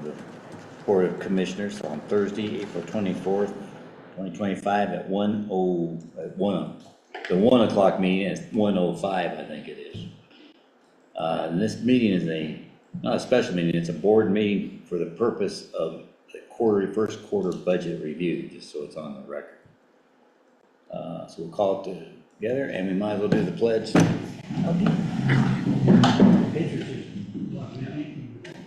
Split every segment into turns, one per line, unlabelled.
the Board of Commissioners on Thursday, April 24th, 2025 at the 1 o'clock meeting is 1:05, I think it is. And this meeting is not a special meeting, it's a board meeting for the purpose of the first quarter budget review, just so it's on the record. So we'll call it together, and we might as well do the pledge.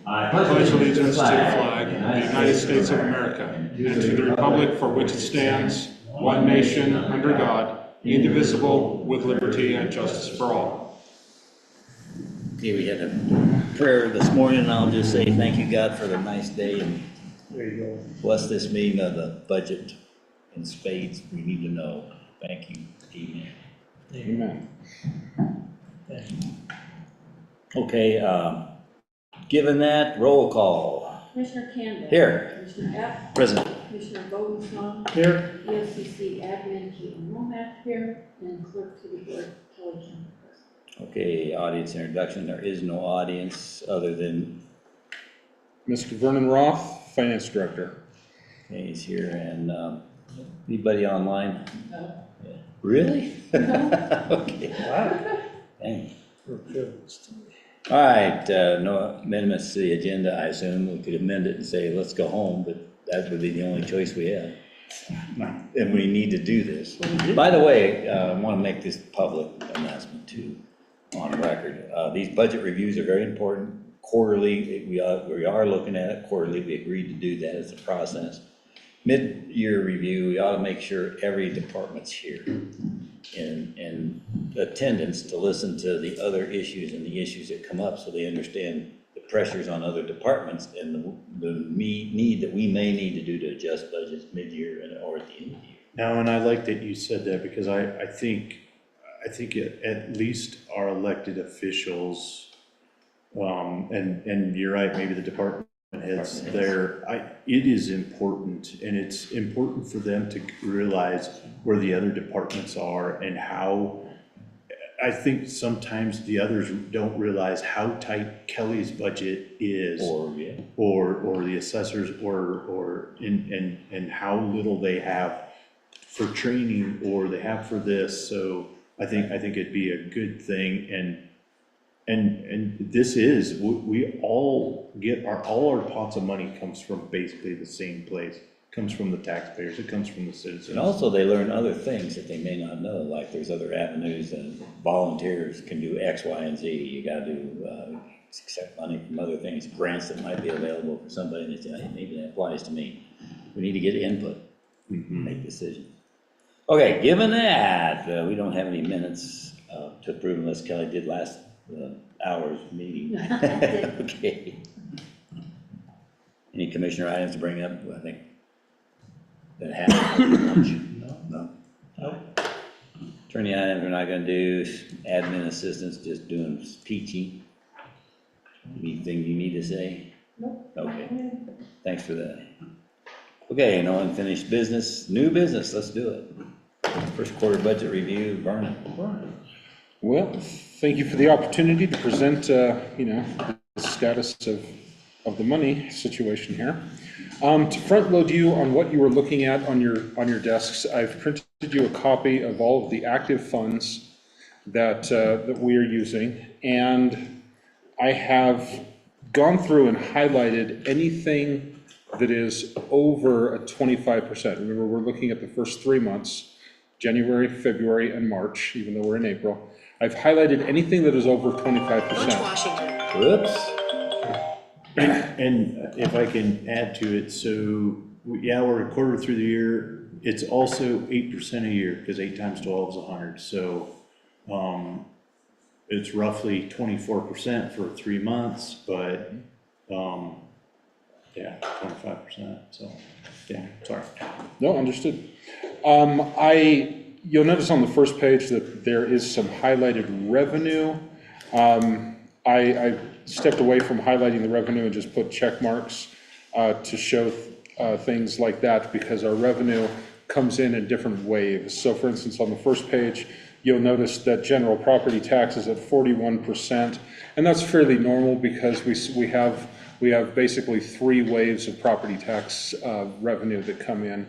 I pledge allegiance to the flag of the United States of America and to the republic for which it stands, one nation, under God, indivisible, with liberty and justice for all.
Okay, we had a prayer this morning, and I'll just say thank you, God, for the nice day, and
There you go.
bless this meeting of the budget in spades. We need to know. Thank you. Amen.
Amen.
Thank you.
Okay, given that, roll call.
Commissioner Candace.
Here.
Commissioner F.
Present.
Commissioner Bowden's
Here.
BOCC Admin Keaton Womack here, and Clerk to the Board Kelly Campbell present.
Okay, audience introduction. There is no audience other than,
Mr. Vernon Roth, Finance Director.
okay, he's here, and anybody online?
No.
Yeah. Really?
No.
Okay.
Wow.
Dang.
We're privileged.
All right, no amendments to the agenda, I assume. We could amend it and say, let's go home, but that would be the only choice we have. And we need to do this. By the way, I want to make this public announcement too, on record. These budget reviews are very important. Quarterly, we are looking at it quarterly. We agreed to do that as a process. Mid-year review, we ought to make sure every department's here in attendance to listen to the other issues and the issues that come up, so they understand the pressures on other departments and the need that we may need to do to adjust budgets mid-year or at the end of the year.
Now, and I like that you said that, because I think at least our elected officials, and you're right, maybe the department heads there, it is important, and it's important for them to realize where the other departments are and how. I think sometimes the others don't realize how tight Kelly's budget is, or the assessors, and how little they have for training, or they have for this. So I think it'd be a good thing, and this is, we all get all our pots of money comes from basically the same place. Comes from the taxpayers, it comes from the citizens.
And also they learn other things that they may not know, like there's other avenues and volunteers can do X, Y, and Z. You gotta do, accept money from other things, grants that might be available for somebody that maybe that applies to me. We need to get input, make decisions. Okay, given that, we don't have any minutes to approve unless Kelly did last hour's meeting. Okay. Any commissioner items to bring up? I think that happened. No. Attorney items we're not gonna do. Admin assistants just doing peachy. Anything you need to say?
Nope.
Okay, thanks for that. Okay, no unfinished business, new business, let's do it. First quarter budget review, Vernon.
Well, thank you for the opportunity to present, the status of the money situation here. To front load you on what you were looking at on your desks, I've printed you a copy of all of the active funds that we are using, and I have gone through and highlighted anything that is over a 25%. Remember, we're looking at the first 3 months, January, February, and March, even though we're in April. I've highlighted anything that is over 25%.
Whoops.
And if I can add to it, so yeah, we're a quarter through the year. It's also 8% a year, because 8 times 12 is 100. So it's roughly 24% for 3 months, but yeah, 25%. So yeah, sorry.
No, understood. You'll notice on the first page that there is some highlighted revenue. I stepped away from highlighting the revenue and just put check marks to show things like that, because our revenue comes in different waves. So for instance, on the first page, you'll notice that general property tax is at 41%, and that's fairly normal because we have we have basically 3 waves of property tax revenue that come in.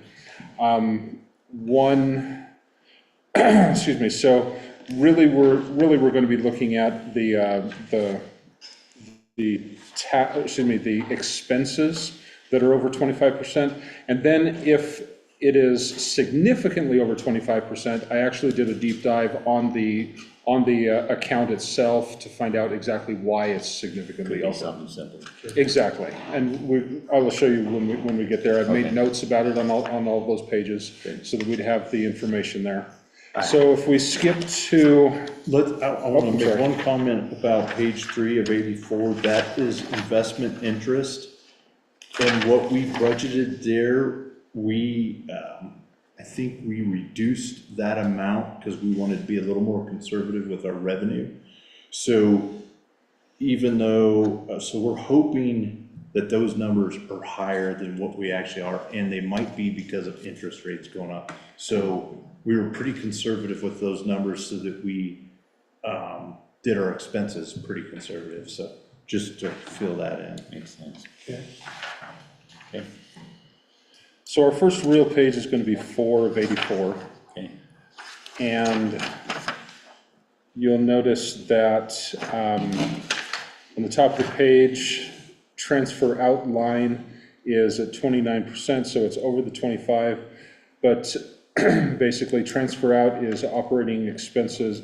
One, excuse me, so really we're going to be looking at the expenses that are over 25%. And then if it is significantly over 25%, I actually did a deep dive on the account itself to find out exactly why it's significantly
Could be
over.
something simple.
Exactly, and I will show you when we get there. I've made
Okay.
notes about it on all those pages,
Good.
so that we'd have the information there. So if we skip to,
I want to
I'm
make
sorry.
one comment about page 3 of 84. That is investment interest. And what we budgeted there, I think we reduced that amount because we wanted to be a little more conservative with our revenue. So even though, so we're hoping that those numbers are higher than what we actually are, and they might be because of interest rates going up. So we were pretty conservative with those numbers so that we did our expenses pretty conservative. So just to fill that in.
Makes sense.
Okay.
Okay.
so our first real page is going to be 4 of 84.
Okay.
And you'll notice that on the top of the page, transfer out line is at 29%, so it's over the 25. But basically, transfer out is operating expenses,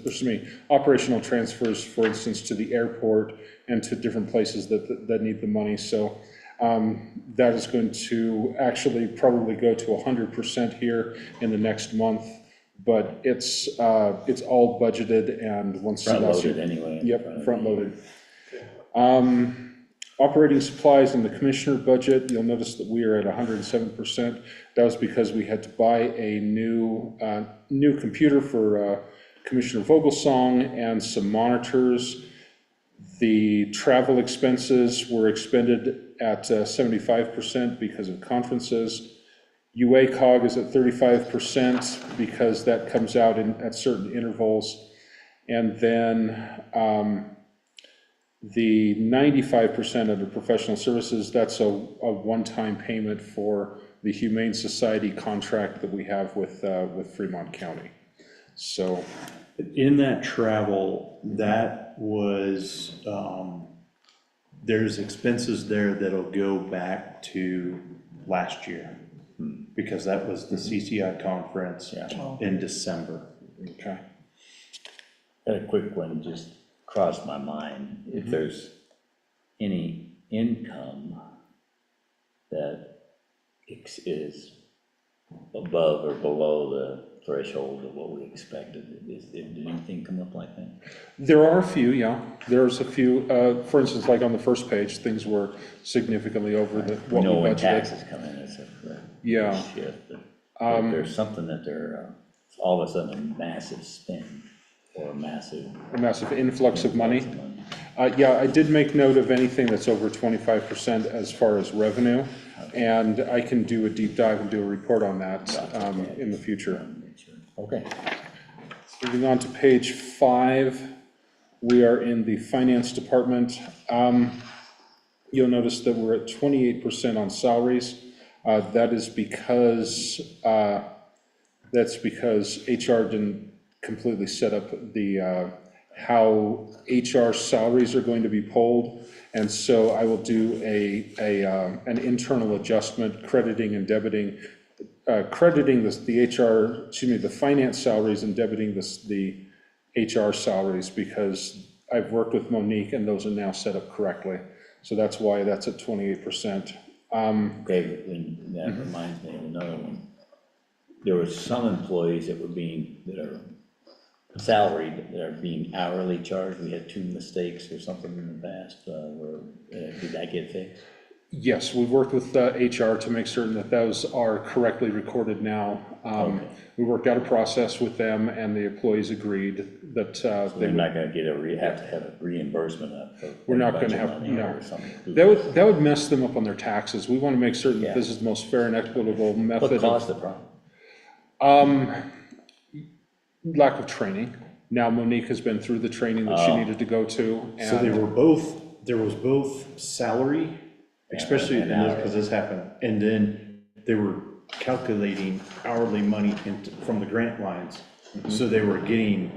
operational transfers, for instance, to the airport and to different places that need the money. So that is going to actually probably go to 100% here in the next month, but it's all budgeted, and once
Front
that's
loaded anyway.
Yep, front loaded. Operating supplies in the commissioner budget, you'll notice that we are at 107%. That was because we had to buy a new computer for Commissioner Vogelsong and some monitors. The travel expenses were expended at 75% because of conferences. UACOG is at 35% because that comes out at certain intervals. And then the 95% under professional services, that's a one-time payment for the Humane Society contract that we have with Fremont County. So
In that travel, that was, there's expenses there that'll go back to last year, because that was the CCI conference in December.
okay.
Got a quick one, just crossed my mind. If there's any income that is above or below the threshold of what we expected, did anything come up like that?
There are a few, yeah. There's a few, for instance, like on the first page, things were significantly over
We
what we
know when
budgeted.
taxes come in, it's a
Yeah.
shift, but if there's something that they're, all of a sudden a massive spend or a massive
Influx of money. Yeah, I did make note of anything that's over 25% as far as revenue, and I can do a deep dive and do a report on that in the future.
Okay.
Moving on to page 5, we are in the finance department. You'll notice that we're at 28% on salaries. That is because HR didn't completely set up the how HR salaries are going to be pulled, and so I will do an internal adjustment, crediting and debiting, crediting the finance salaries and debiting the HR salaries, because I've worked with Monique and those are now set up correctly. So that's why that's at 28%.
Okay, and that reminds me of another one. There were some employees that are salaried, that are being hourly charged. We had 2 mistakes or something in the past, did that get fixed?
Yes, we've worked with HR to make certain that those are correctly recorded now.
Okay.
We worked out a process with them, and the employees agreed that
They're not gonna have to have a reimbursement of.
We're not gonna
bunch of
have-
money
no.
or something.
that would mess them up on their taxes. We want to make certain that
Yeah.
this is the most fair and equitable method.
What caused the problem?
Lack of training. Now Monique has been through the training that she needed to go to.
So there was both salary especially in
an
this,
hour.
because this happened. And then they were calculating hourly money from the grant lines. So they were getting,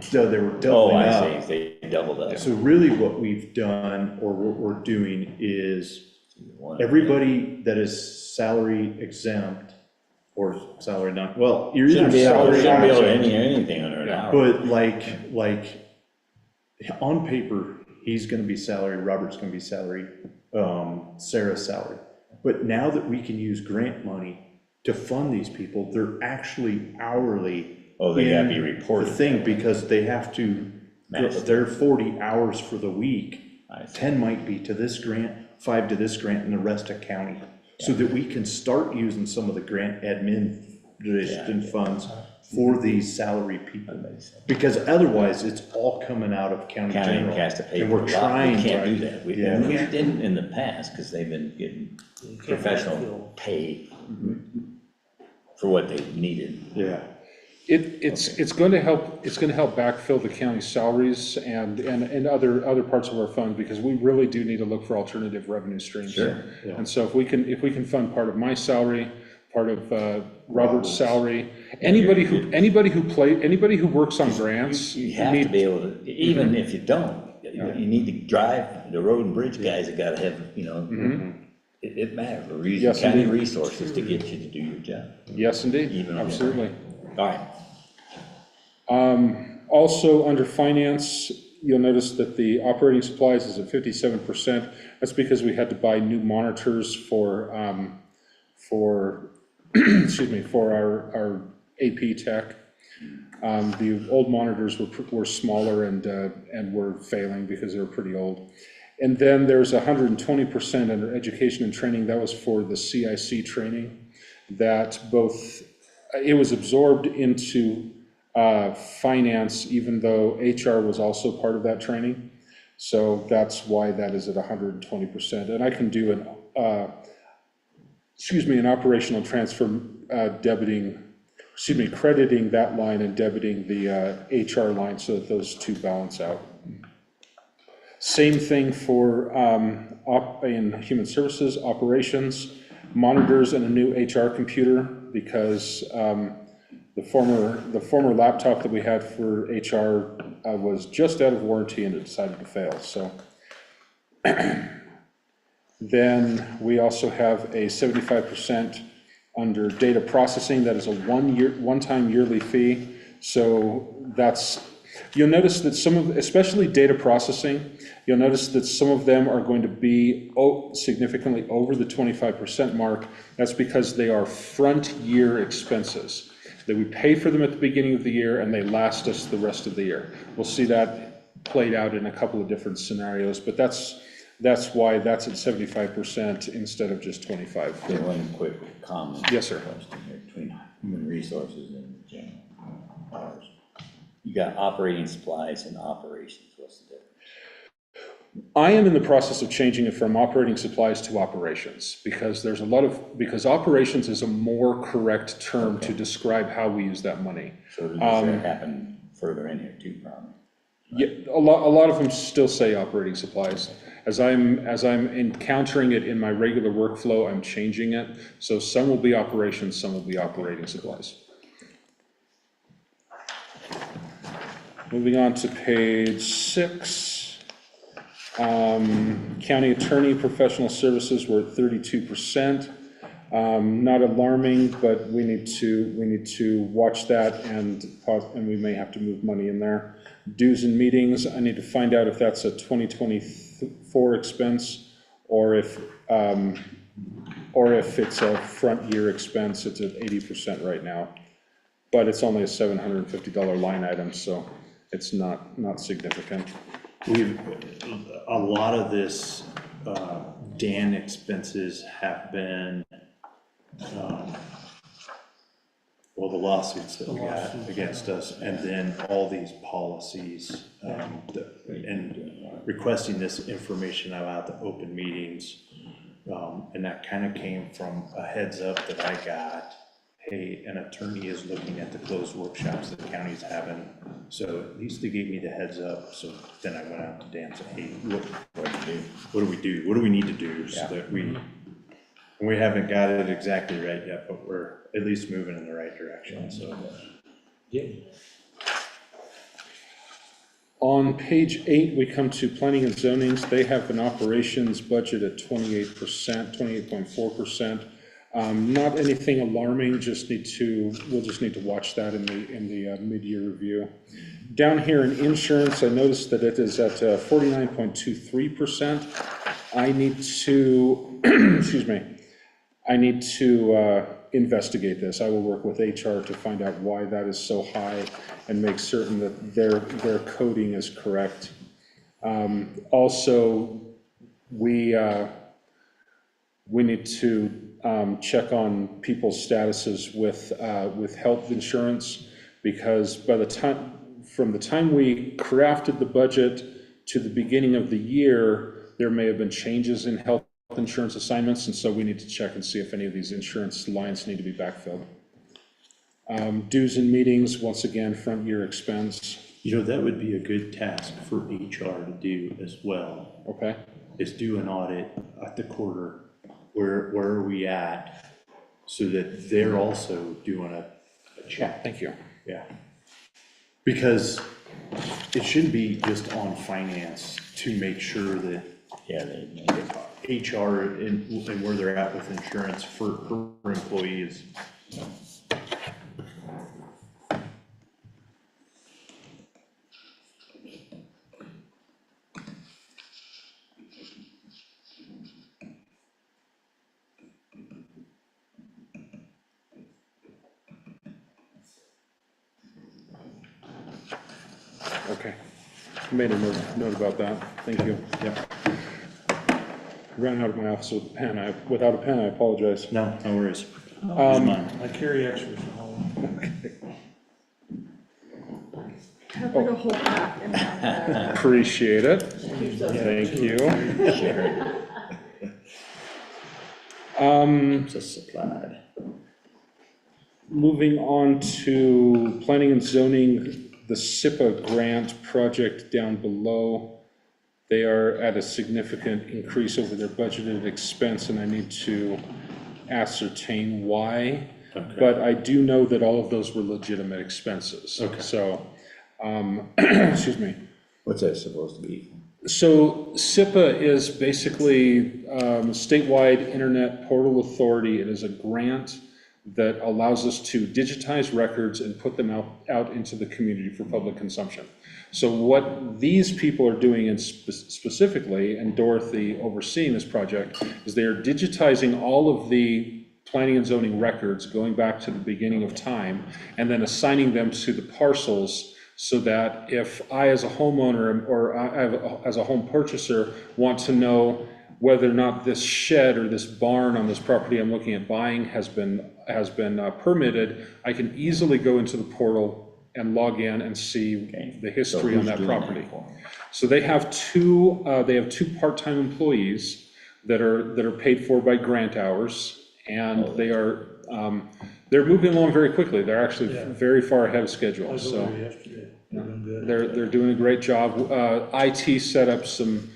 so they were
Oh,
doubling up.
I see, they doubled up.
So really what we've done, or what we're doing, is everybody that is salary exempt or salary not, well, you're either
Shouldn't be able
salary.
to
exempt,
enter anything under an hour.
but like, on paper, he's gonna be salary, Robert's gonna be salary, Sarah's salary. But now that we can use grant money to fund these people, they're actually hourly.
Oh, they gotta be
in
reported.
The thing, because they have to,
Match
they're 40 hours for the week.
I see.
10 might be to this grant, 5 to this grant, and the rest to county. So that we can start using some of the grant administration funds for these salary people. Because otherwise, it's all coming out of county
County
general.
has to pay
And
for
we're
a lot,
trying.
we can't do that. We
Yeah.
didn't in the past, because they've been getting professional pay for what they needed.
Yeah.
It's going to help backfill the county salaries and other parts of our fund, because we really do need to look for alternative revenue streams.
Sure.
Yeah.
And so if we can fund part of my salary, part of Robert's salary, anybody who works on grants.
You have to be able to, even if you don't, you need to drive, the road and bridge guys have gotta have, it matters, we're using
Yes,
county
indeed.
resources to get you to do your job.
Yes, indeed,
Even on-
absolutely.
All right,
Also, under finance, you'll notice that the operating supplies is at 57%. That's because we had to buy new monitors for excuse me, for our AP tech. The old monitors were smaller and were failing because they were pretty old. And then there's 120% under education and training. That was for the CIC training. That it was absorbed into finance, even though HR was also part of that training. So that's why that is at 120%. And I can do an operational transfer crediting that line and debiting the HR line so that those two balance out. Same thing for in human services, operations, monitors, and a new HR computer, because the former laptop that we had for HR was just out of warranty and it decided to fail. So then we also have a 75% under data processing. That is a one-time yearly fee. So you'll notice that especially data processing, you'll notice that some of them are going to be significantly over the 25% mark. That's because they are front year expenses, that we pay for them at the beginning of the year and they last us the rest of the year. We'll see that played out in a couple of different scenarios, but that's why that's at 75% instead of just 25.
okay, one quick comment.
Yes, sir.
Question here between human resources and general ours. You got operating supplies and operations, what's the difference?
I am in the process of changing it from operating supplies to operations, because because operations is a more correct term to describe how we use that money.
So does that happen further in here too, probably?
Yeah, a lot of them still say operating supplies. As I'm encountering it in my regular workflow, I'm changing it. So some will be operations, some will be operating supplies. Moving on to page 6. County attorney professional services were at 32%. Not alarming, but we need to watch that, and we may have to move money in there. Dues and meetings, I need to find out if that's a 2024 expense or if it's a front year expense. It's at 80% right now, but it's only a $750 line item, so it's not significant.
A lot of this, Dan expenses have been, well, the lawsuits that we got against us, and then all these policies, and requesting this information about the open meetings. And that kind of came from a heads up that I got. Hey, an attorney is looking at the closed workshops that the county's having. So at least they gave me the heads up. So then I went out to Dan and said, hey, what what do we do? What do we need to do so that we haven't got it exactly right yet, but we're at least moving in the right direction, so.
Yeah.
On page 8, we come to planning and zonings. They have an operations budget at 28%, 28.4%. Not anything alarming, we'll just need to watch that in the mid-year review. Down here in insurance, I noticed that it is at 49.23%. I need to, excuse me, I need to investigate this. I will work with HR to find out why that is so high and make certain that their coding is correct. Also, we need to check on people's statuses with health insurance, because from the time we crafted the budget to the beginning of the year, there may have been changes in health insurance assignments, and so we need to check and see if any of these insurance lines need to be backfilled. Dues and meetings, once again, front year expense.
You know, that would be a good task for HR to do as well,
Okay,
is do an audit at the quarter. Where are we at? So that they're also doing a check.
thank you.
Yeah. Because it shouldn't be just on finance to make sure that
Yeah, they,
HR and where they're at with insurance for employees.
Okay, made a note about that, thank you.
Yeah.
Ran out of my office with a pen. Without a pen, I apologize.
No worries.
here's mine.
I carry extras at home.
Have like a whole pack in there.
Appreciate it, thank you.
Sure. Just supplied.
Moving on to planning and zoning, the SIPA grant project down below. They are at a significant increase over their budgeted expense, and I need to ascertain why.
Okay.
But I do know that all of those were legitimate expenses.
Okay.
So, excuse me.
What's that supposed to be?
So SIPA is basically statewide internet portal authority. It is a grant that allows us to digitize records and put them out into the community for public consumption. So what these people are doing specifically, and Dorothy overseeing this project, is they are digitizing all of the planning and zoning records going back to the beginning of time, and then assigning them to the parcels, so that if I, as a homeowner or as a home purchaser, want to know whether or not this shed or this barn on this property I'm looking at buying has been permitted, I can easily go into the portal and log in and see the history on that property. So they have two part-time employees that are paid for by grant hours, and they're moving along very quickly. They're actually very far ahead of
I
schedule.
was
So
over there yesterday. They're doing good.
they're doing a great job. IT set up some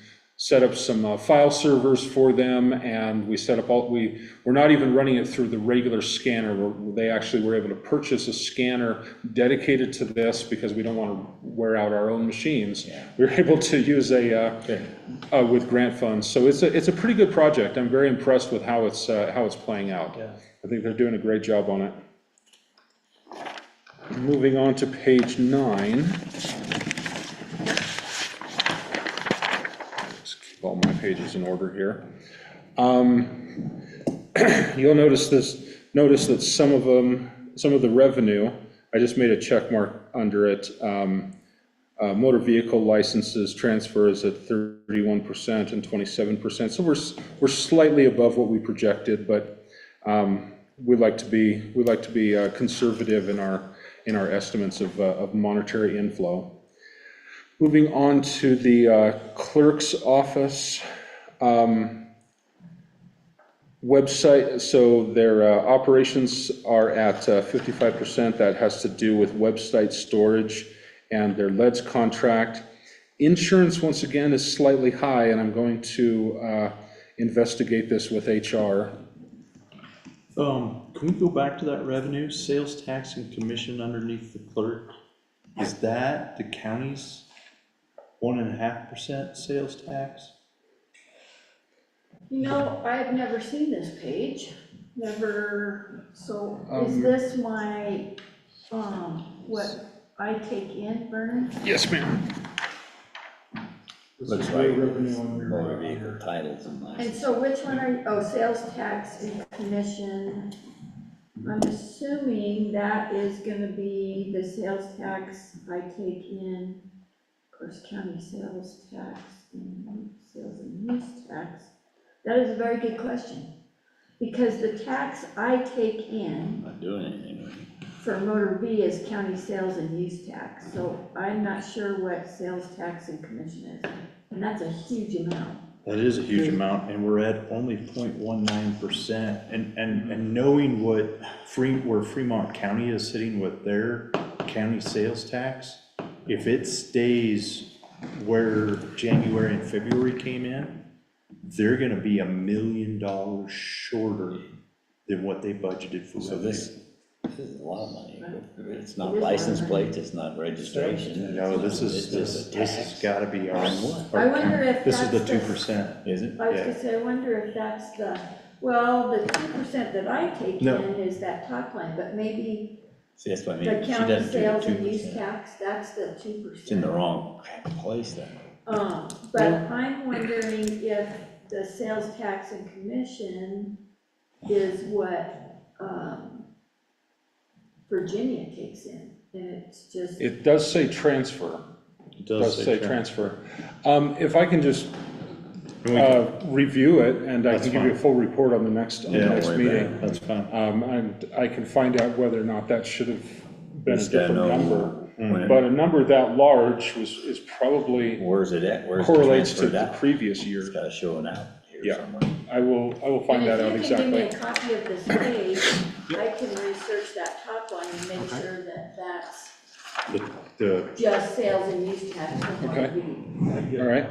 file servers for them, and we set up we're not even running it through the regular scanner. They actually were able to purchase a scanner dedicated to this, because we don't want to wear out our own machines. We were able to use with grant funds. So it's a pretty good project. I'm very impressed with how it's playing out.
Yeah.
I think they're doing a great job on it. Moving on to page 9. All my pages in order here. You'll notice that some of the revenue, I just made a check mark under it. Motor vehicle licenses transfers at 31% and 27%. So we're slightly above what we projected, but we like to be conservative in our estimates of monetary inflow. Moving on to the clerk's office website. So their operations are at 55%. That has to do with website storage and their LEDs contract. Insurance, once again, is slightly high, and I'm going to investigate this with HR.
Can we go back to that revenue, sales tax and commission underneath the clerk? Is that the county's 1.5% sales tax?
You know, I've never seen this page, never, so is
Um,
this my, what I take in, Vernon?
Yes, ma'am.
Looks
This is
like
real revenue on your
motor
right
vehicle
here.
titles and
And
license.
so which one are you, oh, sales tax and commission. I'm assuming that is gonna be the sales tax I take in, of course, county sales tax and sales and use tax. That is a very good question, because the tax I take in
Not doing anything with it.
for motor V is county sales and use tax, so I'm not sure what sales tax and commission is, and that's a huge amount.
That is a huge amount, and we're at only 0.19%. And knowing what where Fremont County is sitting with their county sales tax, if it stays where January and February came in, they're gonna be $1 million shorter than what they budgeted for
So
revenue.
this is a lot of money. It's
It
not
is a lot of
license
money.
plates, it's not registration.
No,
it's
this
not-
is,
it's just a
this
tax.
has gotta be our.
I wonder if
This is the
that's the-
2%.
Is it?
I was
Yeah.
gonna say, I wonder if that's the, well, the 2% that I take
No.
in is that top line, but maybe
See, that's what I mean.
the
She
county
doesn't do the
sales and use
2%.
tax, that's the 2%.
It's in the wrong place then.
But I'm wondering if the sales tax and commission is what, Virginia takes in, and it's just,
It does say transfer.
It
Does say transfer. If I can just
And we can-
review it, and I
That's
can give you a
fine.
full report on the next
Yeah, don't
worry
meeting.
about
That's fine.
And I can find out whether or not that should have been a
Just gotta
different
know
number.
when it-
But a number that large is probably
Where's it at? Where's it
correlates to
transferred
the
out?
previous year.
It's gotta show it out here
Yeah.
somewhere.
I will find that out
and if you can give me
exactly.
a copy of this page, I can research that top line and make sure that that's
The,
just sales and use tax.
Okay. All right.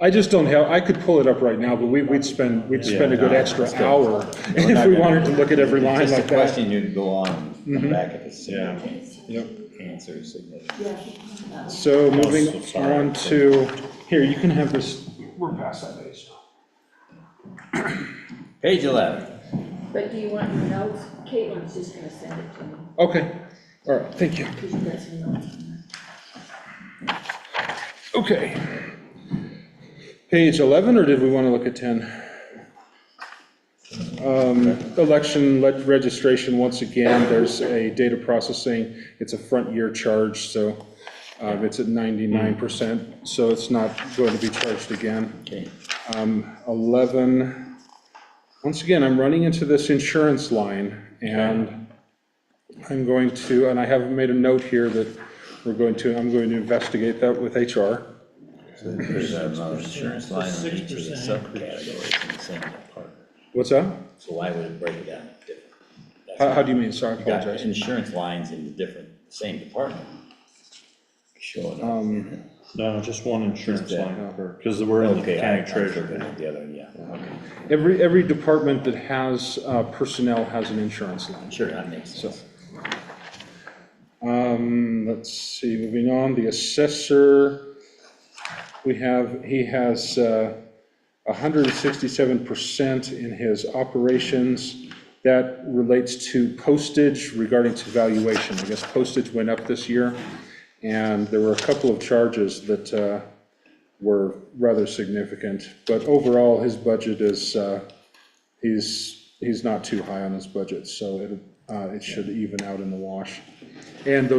I just don't have, I could pull it up right now, but we'd spend a good extra hour
We're not
if we
gonna-
wanted to look at every line
It's just
like
a
that.
question you'd go on and come back if it's
Yeah.
significant.
Yep.
Answer is significant.
Yeah.
So moving
so sorry.
on to, here, you can have this, we're past that page.
Page 11.
But do you want your notes? Caitlin's just gonna send it to me,
Okay, all right, thank you.
because you got some notes on that.
Okay. Page 11, or did we want to look at 10? Election registration, once again, there's a data processing, it's a front year charge, so it's at 99%, so it's not going to be charged again.
Okay.
11, once again, I'm running into this insurance line, and I'm going to, and I have made a note here that I'm going to investigate that with HR.
So there's another insurance line on each of the subcategories in the same department.
What's that?
So why would it break it down different?
How do you mean? Sorry, I
You got
apologize.
insurance lines in the different, same department. Showing up.
no, just one insurance
Just that.
line, because we're in the
Okay,
county
I'm
treasurer.
looking at the other, yeah, okay.
Every department that has personnel has an insurance line.
Sure, that makes
So,
sense.
let's see, moving on, the assessor, he has 167% in his operations. That relates to postage regarding to valuation. I guess postage went up this year, and there were a couple of charges that were rather significant. But overall, his budget is, he's not too high on his budget, so it should even out in the wash. And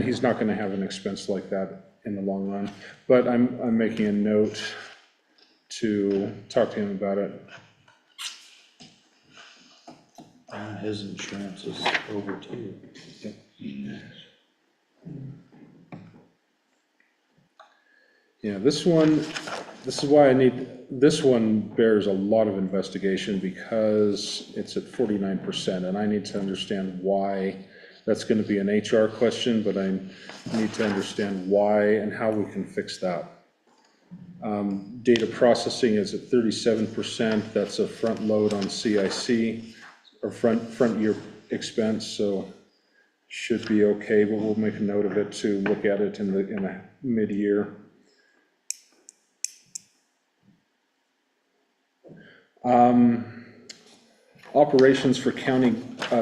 he's not gonna have an expense like that in the long run. But I'm making a note to talk to him about it.
His insurance is over too.
Yeah, this is why this one bears a lot of investigation because it's at 49%, and I need to understand why. That's gonna be an HR question, but I need to understand why and how we can fix that. Data processing is at 37%, that's a front load on CIC, or front year expense, so should be okay, but we'll make a note of it to look at it in the mid-year. Operations for county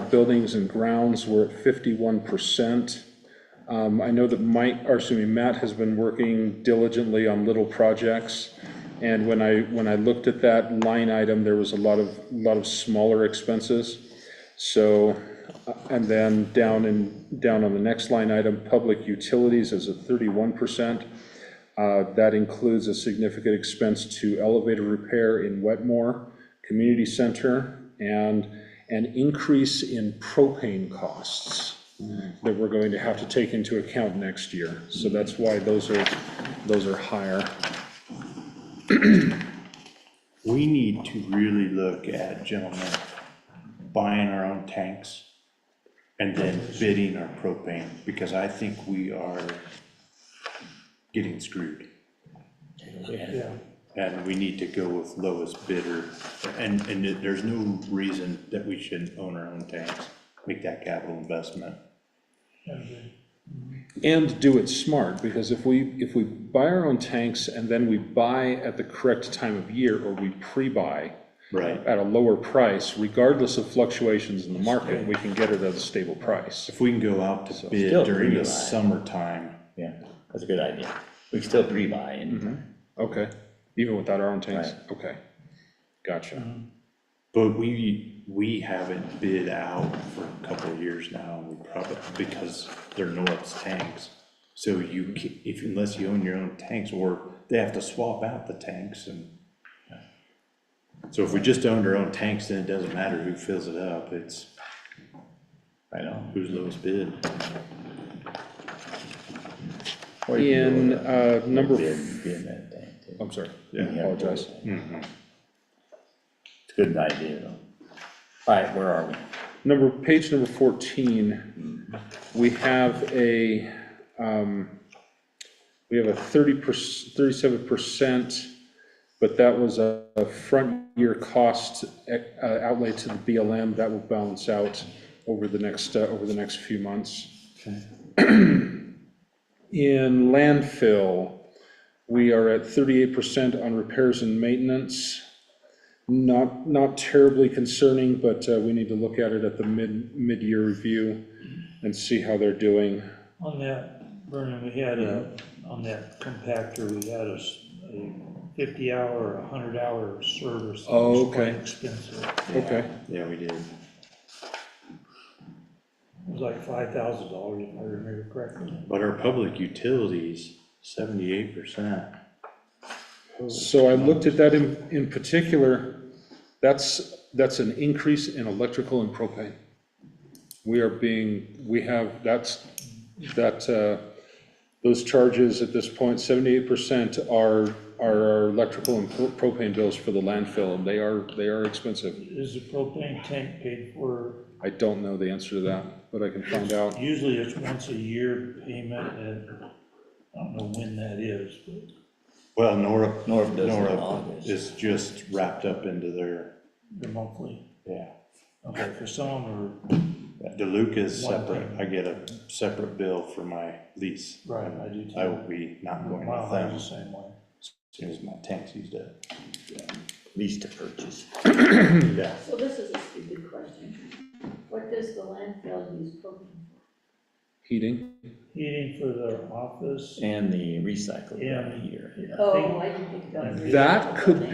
buildings and grounds were at 51%. I know that Matt has been working diligently on little projects, and when I looked at that line item, there was a lot of smaller expenses. So, and then down on the next line item, public utilities is at 31%. That includes a significant expense to elevator repair in Wetmore Community Center and an increase in propane costs that we're going to have to take into account next year. So that's why those are higher.
We need to really look at, gentlemen, buying our own tanks and then bidding our propane, because I think we are getting screwed.
Yeah.
And we need to go with lowest bidder, and there's no reason that we shouldn't own our own tanks, make that capital investment.
And do it smart, because if we buy our own tanks and then we buy at the correct time of year, or we pre-buy
Right.
at a lower price, regardless of fluctuations in the market, we can get it at a stable price.
If we can go out to bid
Still
during the
pre-buy.
summertime,
Yeah, that's a good idea. We can still pre-buy and,
Okay, even without our own tanks? Okay, gotcha.
but we haven't bid out for a couple of years now, we probably, because they're North's tanks. So unless you own your own tanks, or they have to swap out the tanks, and so if we just owned our own tanks, then it doesn't matter who fills it up, it's
I know.
who's lowest bid.
Or you can
In,
go with a
number,
bid in that thing, too.
I'm sorry,
Yeah.
apologize.
It's a good idea, though. All right, where are we?
Page number 14, we have a 37%, but that was a front year cost outlay to the BLM. That will balance out over the next few months. In landfill, we are at 38% on repairs and maintenance. Not terribly concerning, but we need to look at it at the mid-year review and see how they're doing.
On that, Vernon, we had on that compactor, we had a 50-hour or 100-hour service.
Oh,
It was quite
okay.
expensive.
Okay,
Yeah, we did.
It was like $5,000 if I remember correctly.
But our public utilities, 78%.
so I looked at that in particular. That's an increase in electrical and propane. Those charges at this point, 78% are our electrical and propane bills for the landfill, and they are expensive.
Is the propane tank paid for?
I don't know the answer to that, but I can find out.
Usually it's once a year payment, and I don't know when that is, but
Well, Nora
North does it in August.
is just wrapped up into their,
the monthly.
yeah.
Okay, for some or,
DeLuca is
One
separate,
payment.
I get a separate bill for my lease.
right, I do too.
I will be not going
Wow,
with
I
them
was
as
the same way.
soon as my tank's used up.
Lease to purchase.
Yeah.
So this is a stupid question. What does the landfill use propane for?
Heating?
Heating for the office.
And the recycle
Yeah.
here. Yeah.
Oh, I didn't think about it.
That could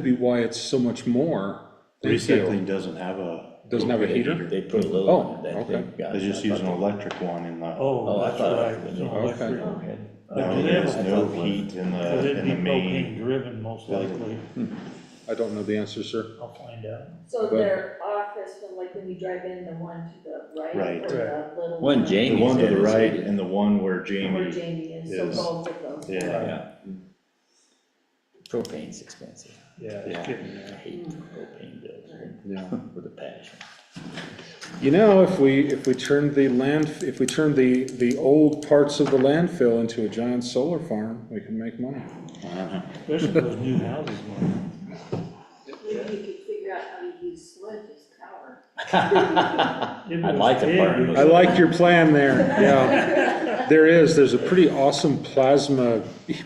be why it's so much more. than fuel.
Recycling doesn't have a.
Doesn't have a
propane
heater?
They put a little
Oh,
in that
okay.
big guy.
They just use an electric one in the,
Oh,
Oh, I
that's
thought it
right.
was-
It's an
okay.
electric.
Okay.
Do
no,
they have
there's
a-
no heat in
Could
the,
it
in
be
the main.
propane driven most likely?
I don't know the answer, sir.
I'll find out.
So
But-
their office, like when you drive in, the one to the right?
Right.
Or the little
One
one?
Jamie-
The one to the
Jamie's
right
heated.
and the one where
Where
Jamie,
Jamie is, so
is-
both of those.
yeah.
Yeah. Propane's expensive.
Yeah,
Yeah.
it's getting
I
there.
hate propane bills
Yeah.
with a passion.
You know, if we turned the old parts of the landfill into a giant solar farm, we can make money.
Especially those new houses.
Maybe you could figure out how to use sludge as power.
I'd like to partner with
I like your plan there, yeah. There's a pretty awesome plasma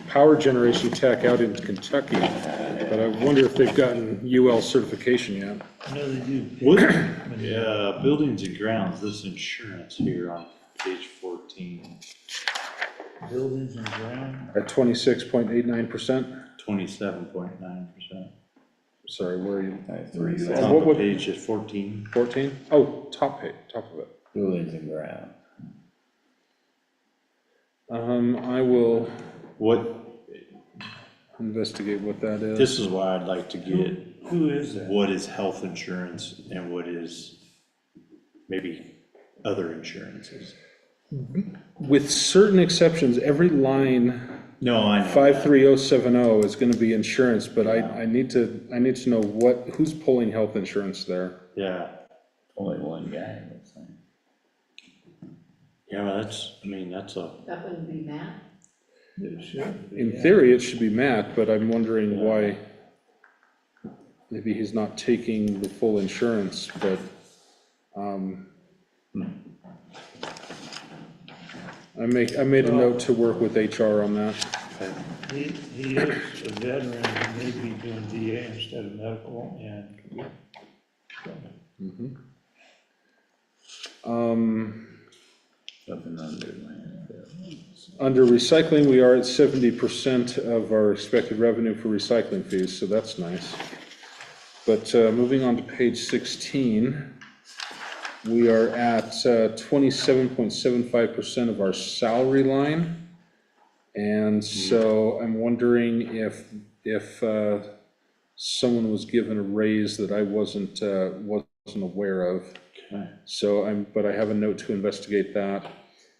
power generation tech out in Kentucky, but I wonder if they've gotten UL certification yet.
I know they do.
What? Yeah, buildings and grounds, this insurance here on page 14,
Buildings and ground.
At 26.89%.
27.9%.
Sorry, where are you?
It's
Oh,
on
what-
the page at 14.
14? Oh, top of it.
buildings and ground.
I will
What,
investigate what that is.
this is why I'd like to get
Who is that?
what is health insurance and what is maybe other insurances.
With certain exceptions, every line
No, I know.
53070 is gonna be insurance, but I need to know who's pulling health insurance there.
Yeah,
Only one guy, looks like.
yeah, well, that's a,
That wouldn't be Matt.
It should be,
In
yeah.
theory, it should be Matt, but I'm wondering why maybe he's not taking the full insurance, but, I made a note to work with HR on that.
He is a veteran, he may be doing VA instead of medical, and
Something under landfill.
Under recycling, we are at 70% of our expected revenue for recycling fees, so that's nice. But moving on to page 16, we are at 27.75% of our salary line. And so I'm wondering if someone was given a raise that I wasn't aware of.
okay.
So but I have a note to investigate that,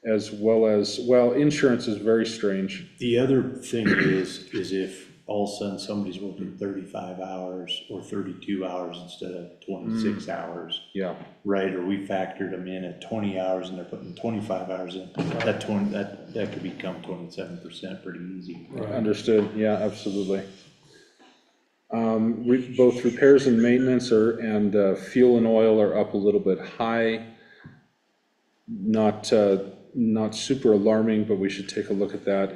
as well as, well, insurance is very strange.
The other thing is if all of a sudden somebody's working 35 hours or 32 hours instead of 26 hours,
Yeah,
right? Or we factored them in at 20 hours and they're putting 25 hours in, that could become 27% pretty easy.
understood, yeah, absolutely. Both repairs and maintenance and fuel and oil are up a little bit high. Not super alarming, but we should take a look at that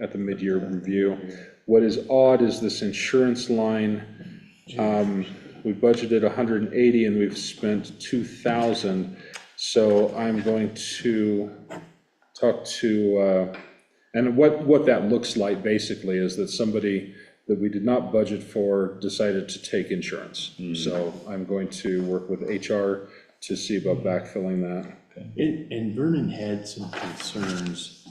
at the mid-year review. What is odd is this insurance line. We budgeted 180 and we've spent 2,000. So I'm going to talk to, and what that looks like basically is that somebody that we did not budget for decided to take insurance. So I'm going to work with HR to see about backfilling that.
And Vernon had some concerns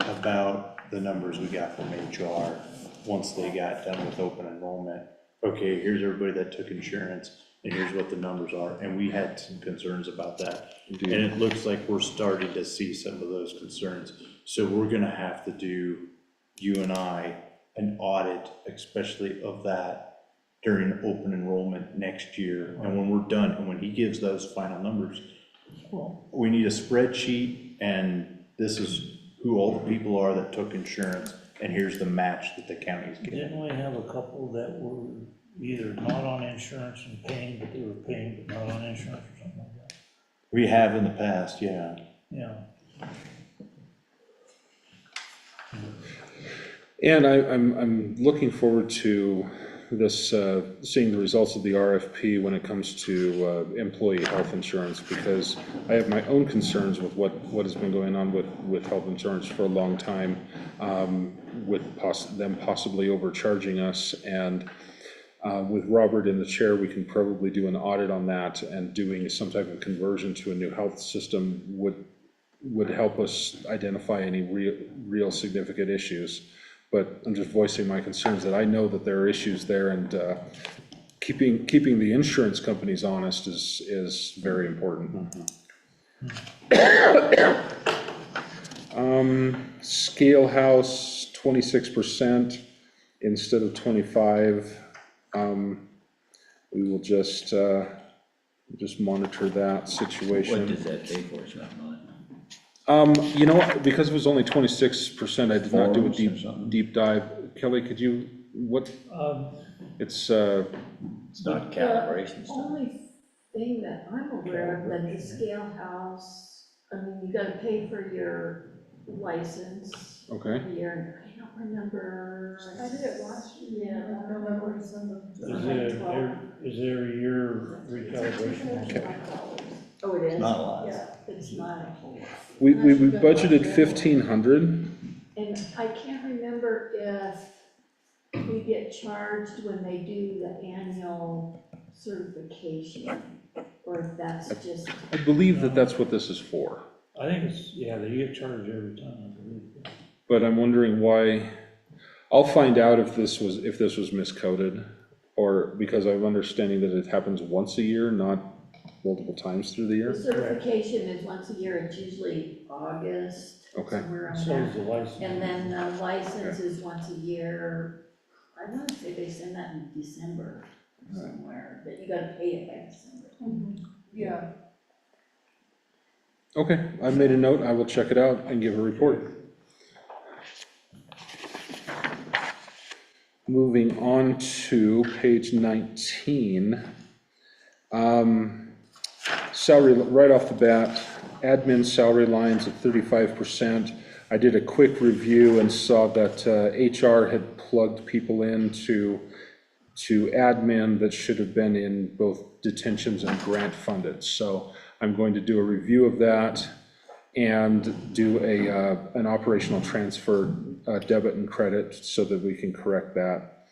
about the numbers we got from HR once they got done with open enrollment. Okay, here's everybody that took insurance, and here's what the numbers are, and we had some concerns about that.
Indeed.
And it looks like we're starting to see some of those concerns. So we're gonna have to do, you and I, an audit, especially of that during open enrollment next year. And when we're done, and when he gives those final numbers, we need a spreadsheet, and this is who all the people are that took insurance, and here's the match that the county's getting.
didn't we have a couple that were either not on insurance and paying, but they were paying but not on insurance or something like that?
We have in the past, yeah.
Yeah.
And I'm looking forward to this, seeing the results of the RFP when it comes to employee health insurance, because I have my own concerns with what has been going on with health insurance for a long time, with them possibly overcharging us. And with Robert in the chair, we can probably do an audit on that, and doing some type of conversion to a new health system would help us identify any real significant issues. But I'm just voicing my concerns that I know that there are issues there, and keeping the insurance companies honest is very important. Scale House, 26% instead of 25. We will just just monitor that
What
situation.
does that pay for, something like?
You know, what, because it was only 26%, I did not do a
Forums or something?
deep dive. Kelly, could you, what, it's,
It's not calibration
The
stuff.
only thing that I'm aware of, that the scale house, I mean, you gotta pay for your license
okay.
every year, and I don't remember.
I did it last year.
Yeah, I don't
November, December.
Is there a year recalibration?
Oh, it is?
It's not a lot.
Yeah, it's not a whole lot.
We budgeted 1,500.
And I can't remember if we get charged when they do the annual certification, or if that's just,
I believe that that's what this is for,
I think it's, yeah, they get charged every time, I believe.
but I'm wondering why, I'll find out if this was miscoded, or because I'm understanding that it happens once a year, not multiple times through the
the
year.
certification is once a year, it's usually August,
Okay.
somewhere around
So is
there.
the license.
And then the license is once a year, I want to say they send that in December somewhere, that you gotta pay it by December.
Yeah.
Okay, I've made a note, I will check it out and give a report. Moving on to page 19. Salary, right off the bat, admin salary lines at 35%. I did a quick review and saw that HR had plugged people into admin that should have been in both detentions and grant funded. So I'm going to do a review of that and do an operational transfer, debit and credit, so that we can correct that.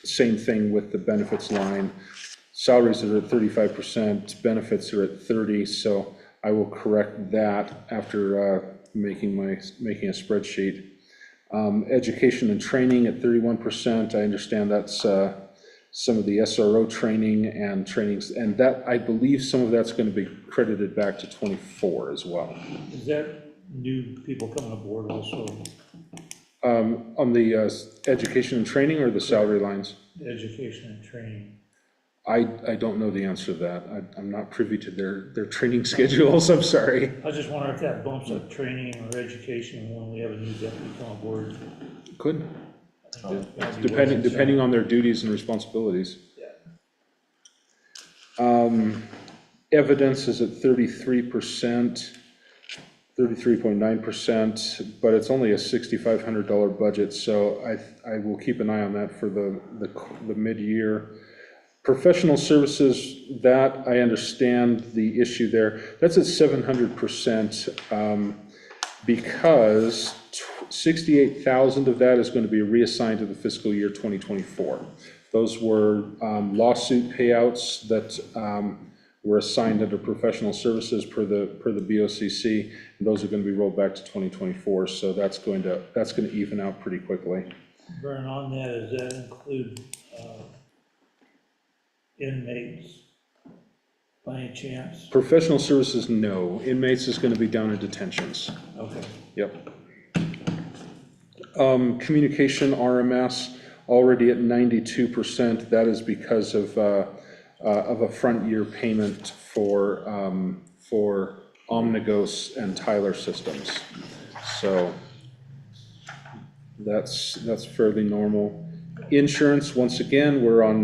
Same thing with the benefits line. Salaries are at 35%, benefits are at 30%, so I will correct that after making a spreadsheet. Education and training at 31%. I understand that's some of the SRO training and trainings, and that, I believe some of that's going to be credited back to 24 as well.
Is that new people coming aboard also,
On the education and training or the salary lines?
education and training?
I don't know the answer to that. I'm not privy to their training schedules, I'm sorry.
I was just wondering if that bumps up training or education when we have a new deputy come aboard.
Could,
I think that'd be worth it.
depending on their duties and responsibilities. Evidence is at 33%, 33.9%, but it's only a $6,500 budget, so I will keep an eye on that for the mid-year. Professional services, that I understand the issue there. That's at 700%, because 68,000 of that is going to be reassigned to the fiscal year 2024. Those were lawsuit payouts that were assigned under professional services per the BOCC, and those are going to be rolled back to 2024. So that's going to even out pretty quickly.
Vern, on that, does that include inmates by any chance?
Professional services, no. Inmates is going to be down in detentions.
Okay.
Yep. Communication RMS already at 92%. That is because of a front year payment for Omnigos and Tyler Systems. So that's fairly normal. Insurance, once again, we're on,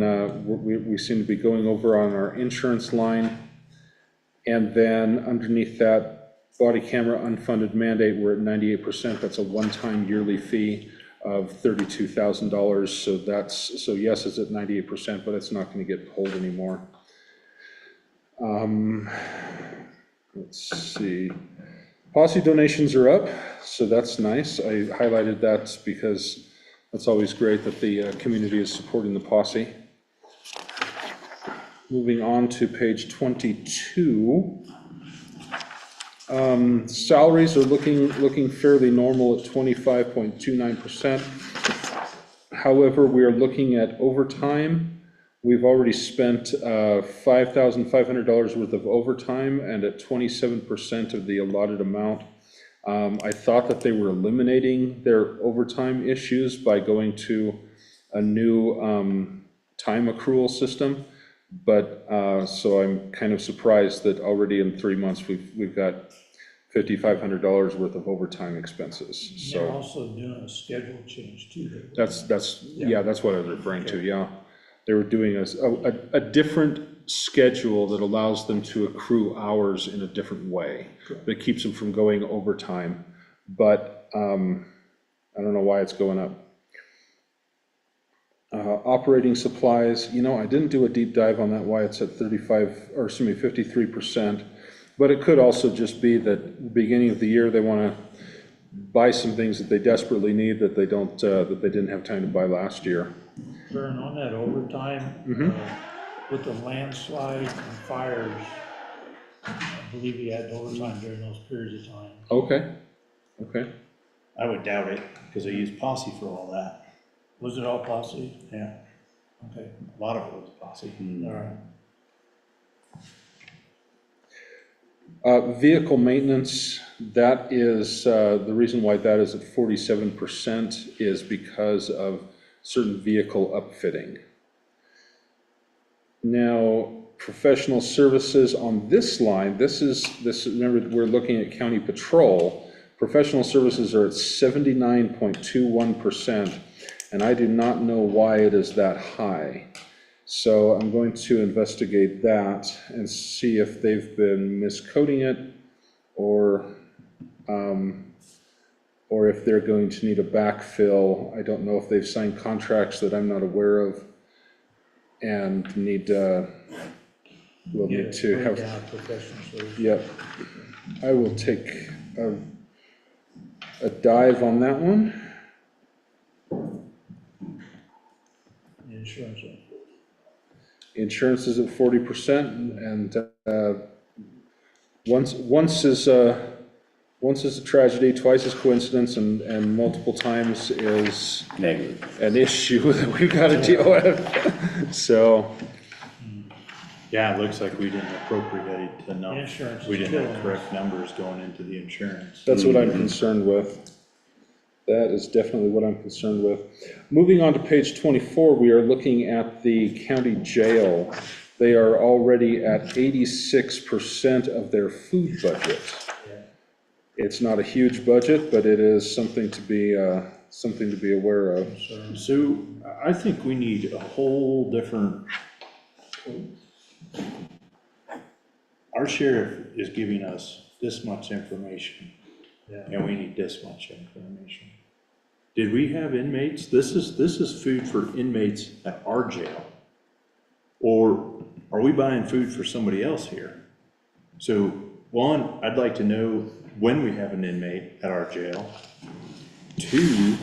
we seem to be going over on our insurance line. And then underneath that, body camera unfunded mandate, we're at 98%. That's a one-time yearly fee of $32,000. So yes, it's at 98%, but it's not going to get pulled anymore. Let's see. Posse donations are up, so that's nice. I highlighted that because that's always great that the community is supporting the posse. Moving on to page 22. Salaries are looking fairly normal at 25.29%. However, we are looking at overtime. We've already spent $5,500 worth of overtime, and at 27% of the allotted amount. I thought that they were eliminating their overtime issues by going to a new time accrual system, But, so I'm kind of surprised that already in 3 months, we've got $5,500 worth of overtime expenses,
They're
so.
also doing a schedule change too.
Yeah, that's what I was referring to, yeah. They were doing a different schedule that allows them to accrue hours in a different way. That keeps them from going overtime, but I don't know why it's going up. Operating supplies, I didn't do a deep dive on that, why it's at 53%. But it could also just be that beginning of the year, they want to buy some things that they desperately need that they don't, that they didn't have time to buy last year.
Vern, on that overtime, with the landslides and fires, I believe he had overtime during those periods of time.
Okay.
I would doubt it, because they use posse for all that.
Was it all posse?
Yeah,
Okay,
a lot of it was posse.
all right.
Vehicle maintenance, that is, the reason why that is at 47% is because of certain vehicle upfitting. Now, professional services on this line, remember, we're looking at county patrol. Professional services are at 79.21%, and I do not know why it is that high. So I'm going to investigate that and see if they've been miscoding it or if they're going to need a backfill. I don't know if they've signed contracts that I'm not aware of and will need to have.
Breakdown of professional services.
Yep. I will take a dive on that one.
Insurance.
Insurance is at 40%, and once is a tragedy, twice is coincidence, and multiple times is
Negative.
an issue that we've got to deal with. So,
Yeah, it looks like we didn't appropriate enough.
Insurance is
We didn't
killing
have
us.
correct numbers going into the insurance.
that's what I'm concerned with. That is definitely what I'm concerned with. Moving on to page 24, we are looking at the county jail. They are already at 86% of their food budget. It's not a huge budget, but it is something to be aware of.
So I think we need a whole different. Our sheriff is giving us this much information.
Yeah.
And we need this much information. Did we have inmates? This is food for inmates at our jail. Or are we buying food for somebody else here? So one, I'd like to know when we have an inmate at our jail. Two,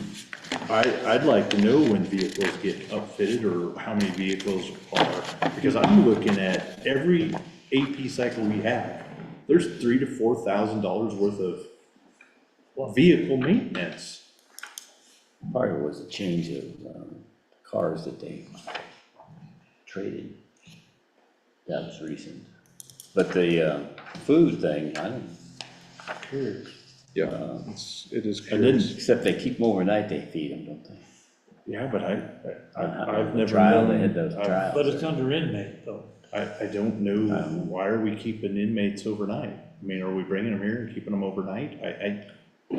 I'd like to know when vehicles get upfitted or how many vehicles are, because I'm looking at every AP cycle we have, there's $3,000 to $4,000 worth of vehicle maintenance.
Part of it was a change of cars that they traded. That was recent. But the food thing, I don't,
Curious.
Yeah, it is
And then,
curious.
except they keep them overnight, they feed them, don't they?
yeah, but I've
The
never
trial, they
known.
had those trials.
But it's under inmate though.
I don't know, why are we keeping inmates overnight? I mean, are we bringing them here and keeping them overnight? I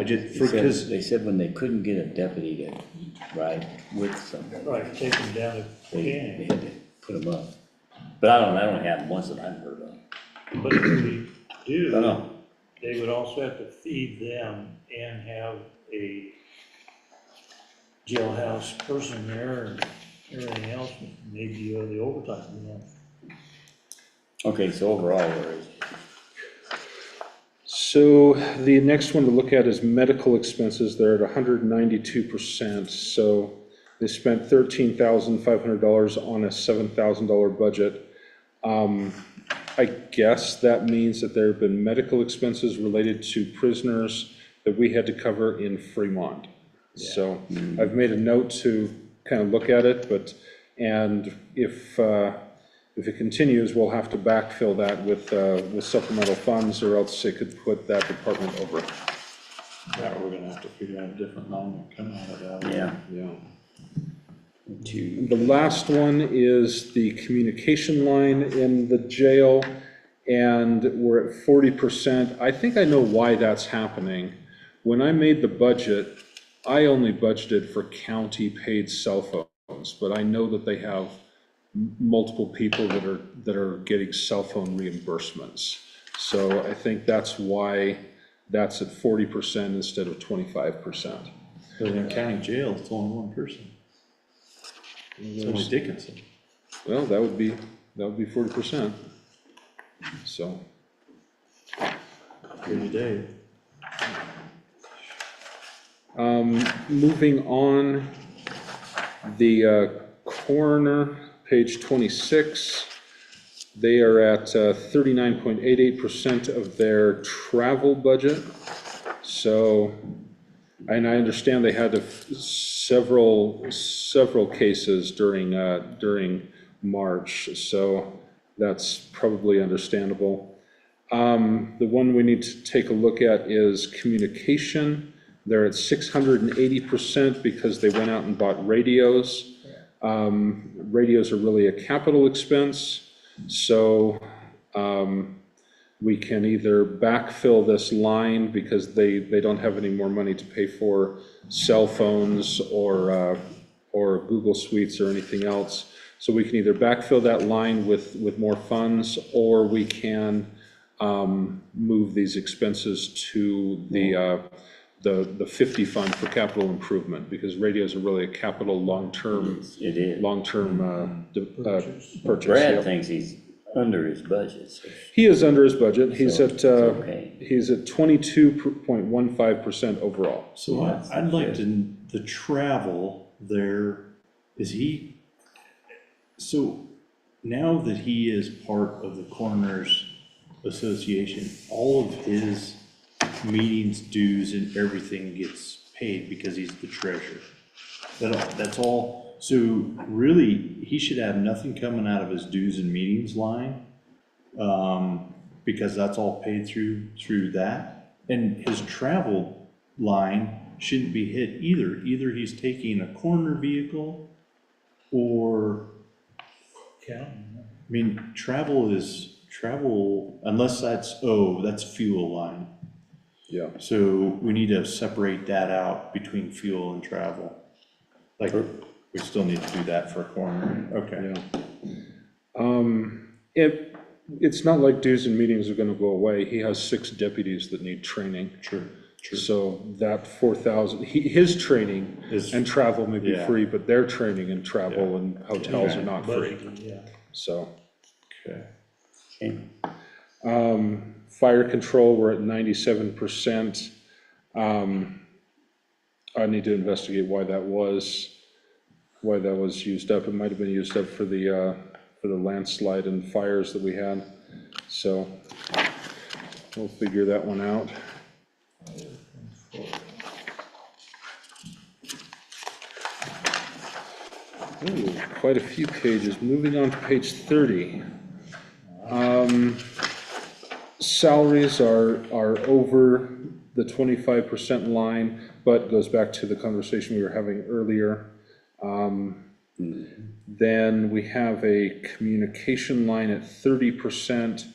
just, because,
They said when they couldn't get a deputy to ride with somebody,
Right, take them down to
they
Canyon.
had to put them up. But that only happened once that I've heard of.
But if we do,
I don't know.
they would also have to feed them and have a jailhouse person there and everything else, maybe the overtime, you know.
Okay, so overall, where is it?
So the next one to look at is medical expenses. They're at 192%. So they spent $13,500 on a $7,000 budget. I guess that means that there have been medical expenses related to prisoners that we had to cover in Fremont. So I've made a note to kind of look at it, and if it continues, we'll have to backfill that with supplemental funds, or else it could put that department over.
yeah, we're gonna have to figure out a different line to come out of that.
Yeah,
Yeah. The last one is the communication line in the jail, and we're at 40%. I think I know why that's happening. When I made the budget, I only budgeted for county-paid cell phones, but I know that they have multiple people that are getting cell phone reimbursements. So I think that's why that's at 40% instead of 25%.
But in county jail, it's only one person. It's only Dickinson.
Well, that would be 40%. So,
Every day.
moving on, the coroner, page 26, they are at 39.88% of their travel budget. So, and I understand they had several cases during March, so that's probably understandable. The one we need to take a look at is communication. They're at 680% because they went out and bought radios. Radios are really a capital expense, so we can either backfill this line because they don't have any more money to pay for cell phones or Google Suites or anything else. So we can either backfill that line with more funds, or we can move these expenses to the 50 fund for capital improvement, because radios are really a capital long-term
It is.
purchase.
Brad
Yep.
thinks he's under his budget, so
He is under his budget. He's
So
at
it's okay.
he's at 22.15% overall.
So I'd like to, the travel there, so now that he is part of the Coroners Association, all of his meetings, dues, and everything gets paid because he's the treasurer. That's all. So really, he should have nothing coming out of his dues and meetings line, because that's all paid through that. And his travel line shouldn't be hit either. Either he's taking a coroner vehicle, or,
Yeah.
I mean, travel, unless that's fuel line.
Yeah.
So we need to separate that out between fuel and travel. Like, we still need to do that for a coroner. Okay.
Yeah. It's not like dues and meetings are gonna go away. He has 6 deputies that need training.
True.
So that 4,000, his training and travel may be
Yeah.
free, but their training and travel and hotels are not free.
Yeah.
So,
Okay.
okay.
fire control, we're at 97%. I need to investigate why that was used up. It might have been used up for the landslide and fires that we had. So we'll figure that one out. Ooh, quite a few pages. Moving on to page 30. Salaries are over the 25% line, but goes back to the conversation we were having earlier. Then we have a communication line at 30%.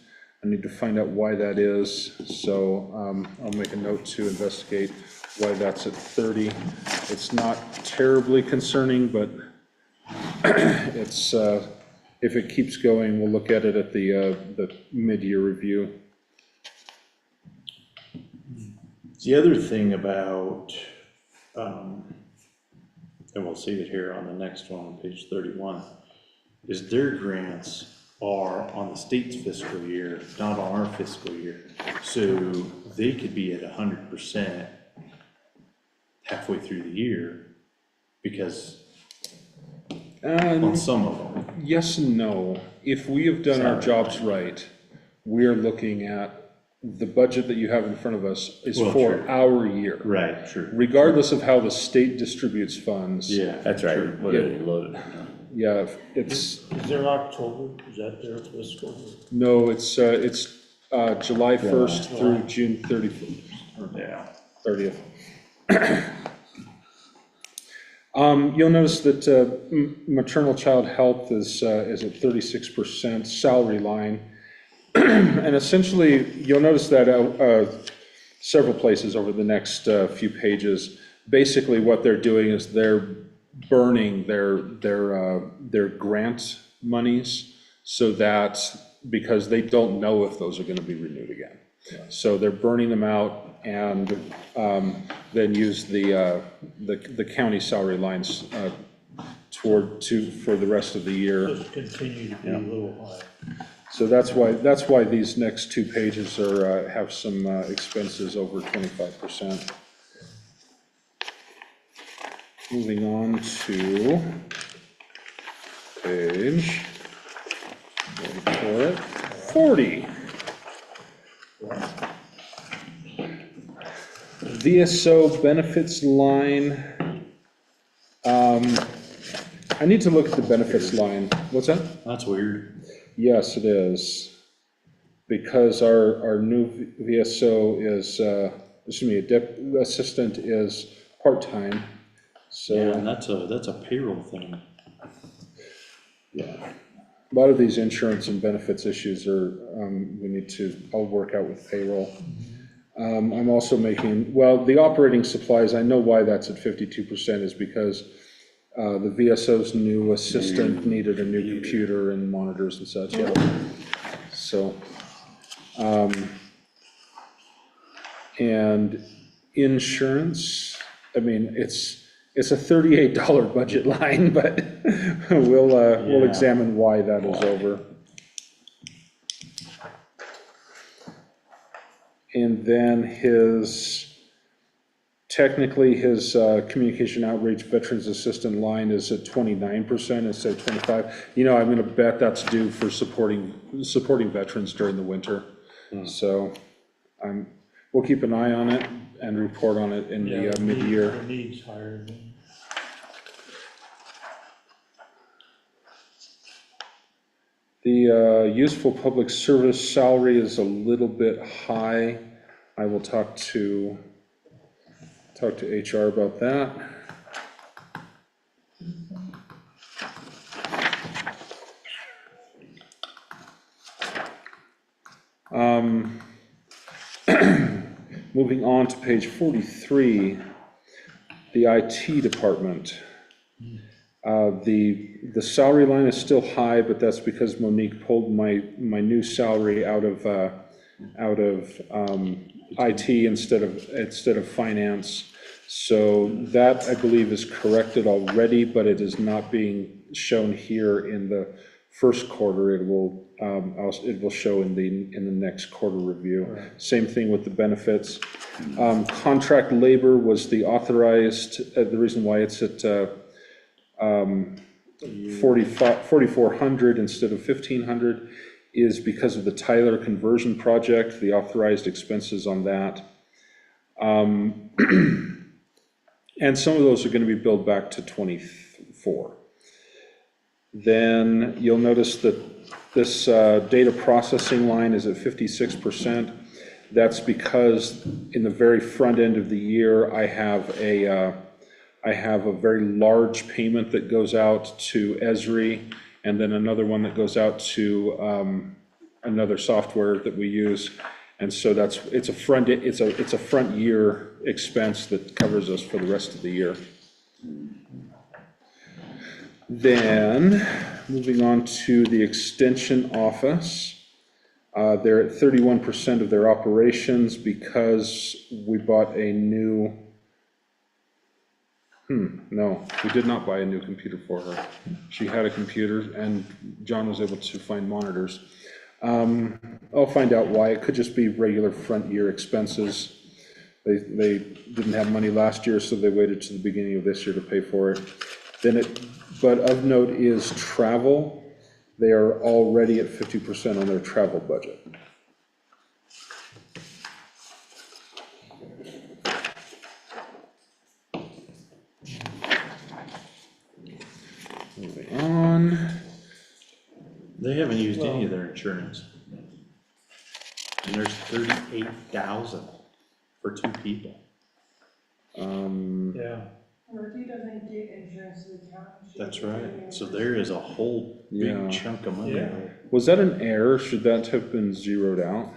I need to find out why that is, so I'll make a note to investigate why that's at 30. It's not terribly concerning, but it's, if it keeps going, we'll look at it at the mid-year review.
The other thing about, and we'll see it here on the next one, on page 31, is their grants are on the state's fiscal year, not on our fiscal year. So they could be at 100% halfway through the year, because on some of them.
Yes and no. If we have done our jobs right, we are looking at the budget that you have in front of us is
Well,
for
true.
our year.
Right, true.
Regardless of how the state distributes funds.
Yeah.
That's right,
true.
what are they loaded?
Yeah, it's,
Is there October? Is that their fiscal?
no, it's July 1st through June 30th.
Yeah.
30th. You'll notice that maternal child health is at 36% salary line. And essentially, you'll notice that several places over the next few pages. Basically, what they're doing is they're burning their grant monies so that, because they don't know if those are going to be renewed again. So they're burning them out and then use the county salary lines for the rest of the year.
Just continue to be a little high.
So that's why these next two pages are, have some expenses over 25%. Moving on to page, wait for it, 40. VSO benefits line. I need to look at the benefits line. What's that?
That's weird.
Yes, it is. Because our new VSO is, assistant is part-time. So,
Yeah, and that's a payroll thing.
yeah. A lot of these insurance and benefits issues are, I'll work out with payroll. I'm also making, well, the operating supplies, I know why that's at 52% is because the VSO's new assistant needed a new computer and monitors and such, yeah. So, and insurance, I mean, it's a $38 budget line, but we'll examine why that is over. And then technically his communication outreach veterans assistant line is at 29% instead of 25. You know, I'm gonna bet that's due for supporting veterans during the winter. So we'll keep an eye on it and report on it in the mid-year.
The needs higher than.
The useful public service salary is a little bit high. I will talk to HR about that. Moving on to page 43, the IT department. The salary line is still high, but that's because Monique pulled my new salary out of IT instead of finance. So that, I believe, is corrected already, but it is not being shown here in the first quarter. It will show in the next quarter review. Right. Same thing with the benefits. Contract labor was the authorized, the reason why it's at 4,400 instead of 1,500 is because of the Tyler conversion project, the authorized expenses on that. And some of those are going to be billed back to 24. Then you'll notice that this data processing line is at 56%. That's because in the very front end of the year, I have a very large payment that goes out to Esri, and then another one that goes out to another software that we use. And so it's a front year expense that covers us for the rest of the year. Then, moving on to the extension office, they're at 31% of their operations because we bought a new, no, we did not buy a new computer for her. She had a computer and John was able to find monitors. I'll find out why. It could just be regular front year expenses. They didn't have money last year, so they waited to the beginning of this year to pay for it. But of note is travel. They are already at 50% on their travel budget. Moving on.
They haven't used any of their insurance. And there's 38,000 for two people.
Yeah,
Or if he doesn't get insurance to the county. she
That's
doesn't get
right. So
reimbursed.
there is a whole
Yeah.
big chunk of money
Yeah.
there.
Was that an error? Should that have been zeroed out?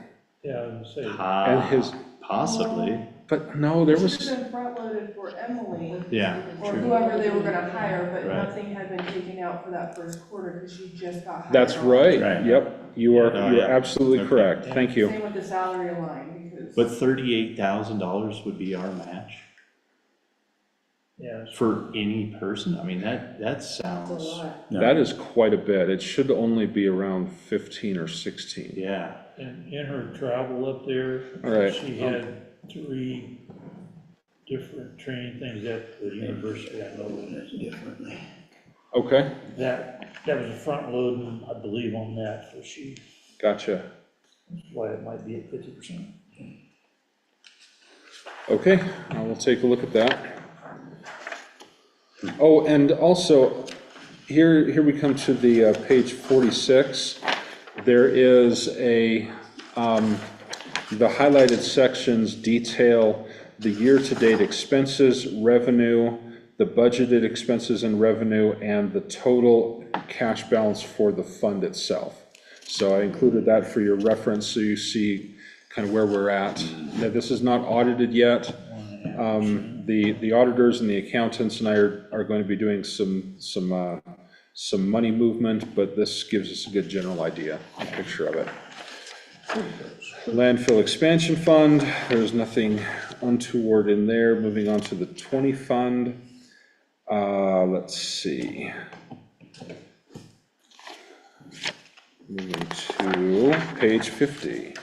Yeah, I was gonna say,
And his,
Possibly,
but no, there
It
was,
should have been front-loaded for Emily,
yeah,
or
true.
whoever they were gonna hire, but
Right.
nothing had been taken out for that first quarter, because she just got hired.
that's
on.
right.
Right.
Yep, you are,
Oh,
you're
yeah.
absolutely
Okay.
correct. Thank you.
Same with the salary line, because.
But $38,000 would be our match
yeah,
for any person? I mean, that
That's a
sounds,
lot.
No.
That is quite a bit. It should only be around 15 or 16.
yeah.
and in her travel up there,
All right.
she had 3 different training things at the university, I know that.
Differently.
Okay,
That was a front loading, I believe, on that, so she,
gotcha.
that's why it might be at 50%.
Okay, I will take a look at that. Oh, and also, here we come to the page 46. There is the highlighted sections detail the year-to-date expenses, revenue, the budgeted expenses and revenue, and the total cash balance for the fund itself. So I included that for your reference, so you see kind of where we're at. Now, this is not audited yet. The auditors and the accountants and I are going to be doing some money movement, but this gives us a good general idea, a picture of it. Landfill expansion fund, there's nothing untoward in there. Moving on to the 20 fund. Let's see. Moving to page 50.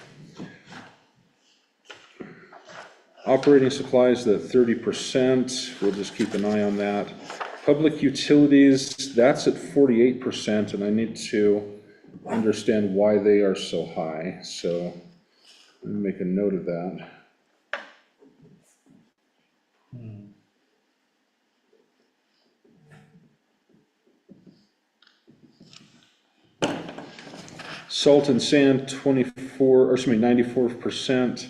Operating supplies, the 30%, we'll just keep an eye on that. Public utilities, that's at 48%, and I need to understand why they are so high, so let me make a note of that. Salt and sand, 94%.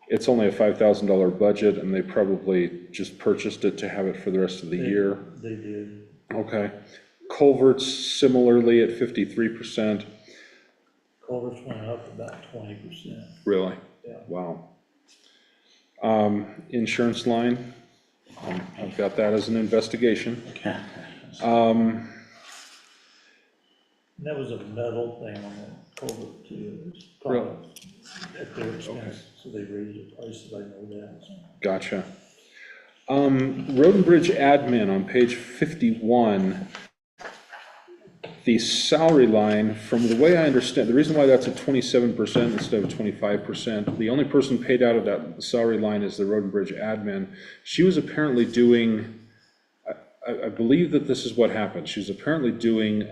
It's only a $5,000 budget, and they probably just purchased it to have it for the rest of the year.
They did.
Okay. Culverts similarly at 53%.
Culverts went up about 20%.
Really?
Yeah.
Wow. Insurance line, I've got that as an investigation.
And that was a metal thing on the culvert too. It was probably at their expense, so they raised the prices, I know that. So.
Gotcha. Road and Bridge admin on page 51. The salary line, from the way I understand, the reason why that's at 27% instead of 25%, the only person paid out of that salary line is the Road and Bridge admin. She was apparently doing, I believe that this is what happened. She was apparently doing,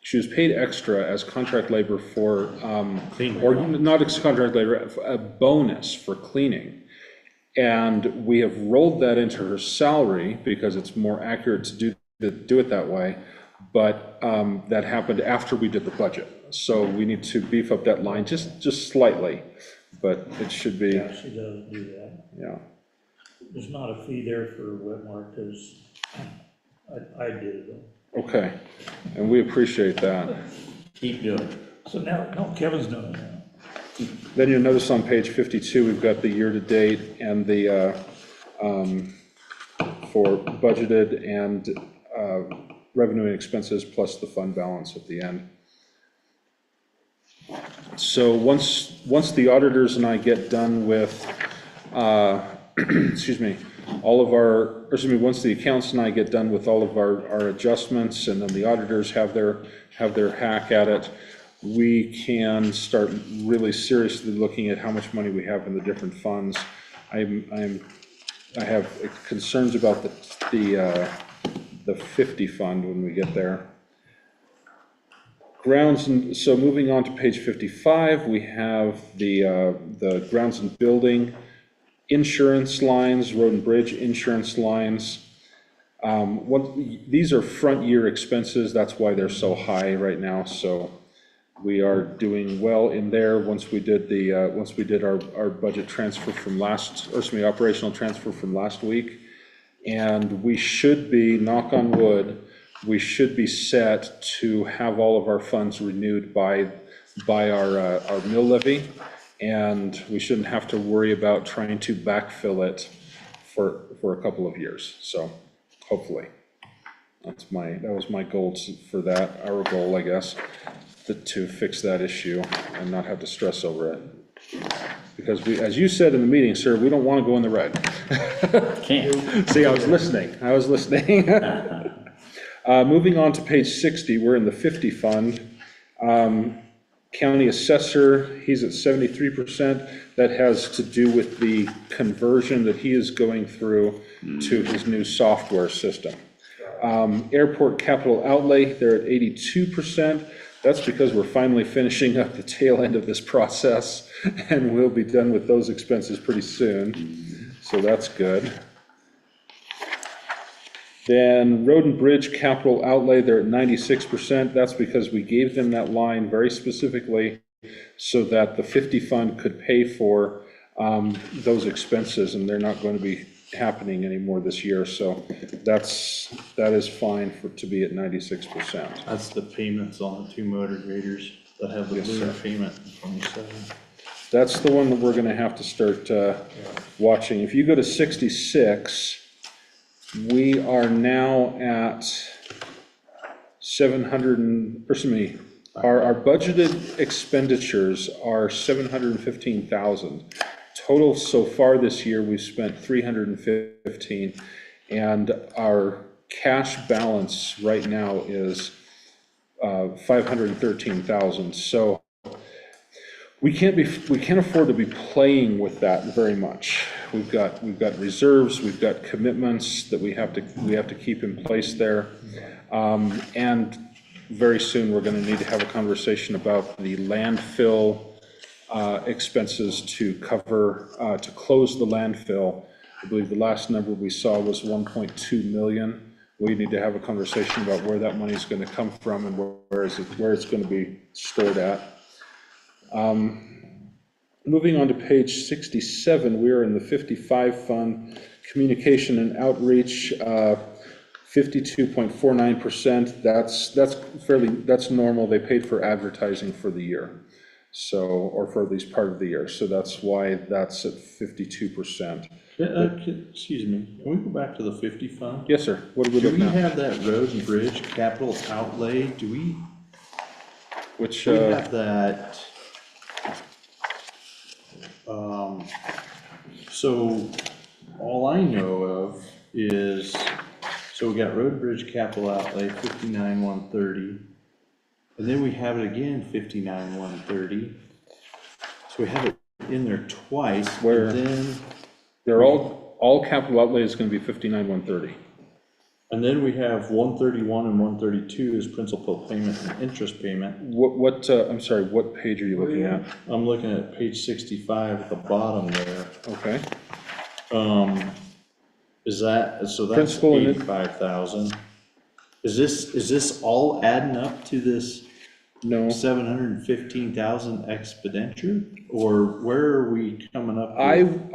she was paid extra as contract labor for, or not as contract labor, a bonus for cleaning. And we have rolled that into her salary because it's more accurate to do it that way, but that happened after we did the budget. So we need to beef up that line just slightly, but it should be,
Yeah, she does do that.
yeah.
There's not a fee there for Whitmore, because I did it though.
Okay, and we appreciate that.
Keep doing it.
So now, no, Kevin's doing it now.
Then you'll notice on page 52, we've got the year-to-date and the, for budgeted and revenue and expenses plus the fund balance at the end. So once the auditors and I get done with, excuse me, once the accounts and I get done with all of our adjustments, and then the auditors have their hack at it, we can start really seriously looking at how much money we have in the different funds. I have concerns about the 50 fund when we get there. Grounds, and so moving on to page 55, we have the grounds and building insurance lines, road and bridge insurance lines. These are front year expenses, that's why they're so high right now. So We are doing well in there once we did our budget transfer from operational transfer from last week. And we should be, knock on wood, we should be set to have all of our funds renewed by our mill levy. And we shouldn't have to worry about trying to backfill it for a couple of years. So hopefully, that was my goal for that, our goal, I guess, to fix that issue and not have to stress over it. Because as you said in the meeting, sir, we don't want to go in the red.
Can't.
See, I was listening. Moving on to page 60, we're in the 50 fund. County assessor, he's at 73%. That has to do with the conversion that he is going through to his new software system. Airport capital outlay, they're at 82%. That's because we're finally finishing up the tail end of this process, and we'll be done with those expenses pretty soon. So that's good. Then road and bridge capital outlay, they're at 96%. That's because we gave them that line very specifically so that the 50 fund could pay for those expenses, and they're not going to be happening anymore this year. So that is fine to be at 96%.
That's the payments on the 2 motor graders that have the
Yes,
balloon
sir.
payment in 27.
That's the one that we're going to have to start watching. If you go to 66, we are now at 700, our budgeted expenditures are 715,000. Total so far this year, we've spent 315, and our cash balance right now is 513,000. So we can't afford to be playing with that very much. We've got reserves, we've got commitments that we have to keep in place there, and very soon we're going to need to have a conversation about the landfill expenses to close the landfill. I believe the last number we saw was 1.2 million. We need to have a conversation about where that money is going to come from and where it's going to be stored at. Moving on to page 67, we are in the 55 fund, communication and outreach, 52.49%. That's normal. They paid for advertising for the year. So, or for at least part of the year. So that's why that's at 52%.
Excuse me, can we go back to the 50 fund?
Yes, sir. What are we
Do
looking
we
at?
have that road and bridge capital outlay? Do we
Which,
have that? So all I know of is, so we got road and bridge capital outlay 59,130. And then we have it again, 59,130. So we have it in there twice.
Where?
And then,
they're all capital outlay is going to be 59,130.
and then we have 131 and 132 is principal payment and interest payment.
I'm sorry, what page are you looking at?
I'm looking at page 65 at the bottom there.
Okay.
Is that, so that's
Principal and
85,000. Is this all adding up to this
No.
715,000 expenditure? Or where are we coming up
I
with?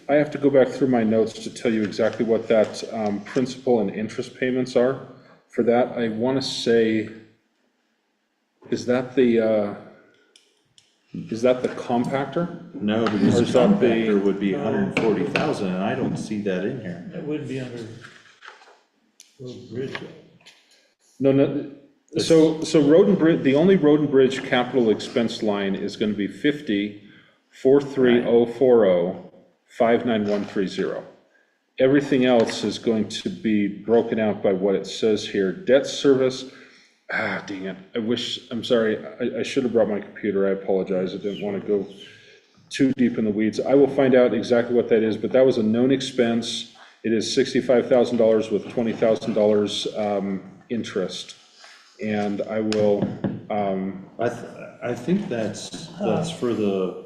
have to go back through my notes to tell you exactly what that principal and interest payments are. For that, I want to say, is that the compactor?
No,
Or
because
is
the
that the-
compactor would be 140,000 and I don't see that in here.
It wouldn't be under road bridge.
No, so road and bridge, the only road and bridge capital expense line is going to be 50,43040,59130. Everything else is going to be broken out by what it says here. Debt service, dang it, I'm sorry, I should have brought my computer, I apologize, I didn't want to go too deep in the weeds. I will find out exactly what that is, but that was a known expense. It is $65,000 with $20,000 interest. And I will,
I think that's for the,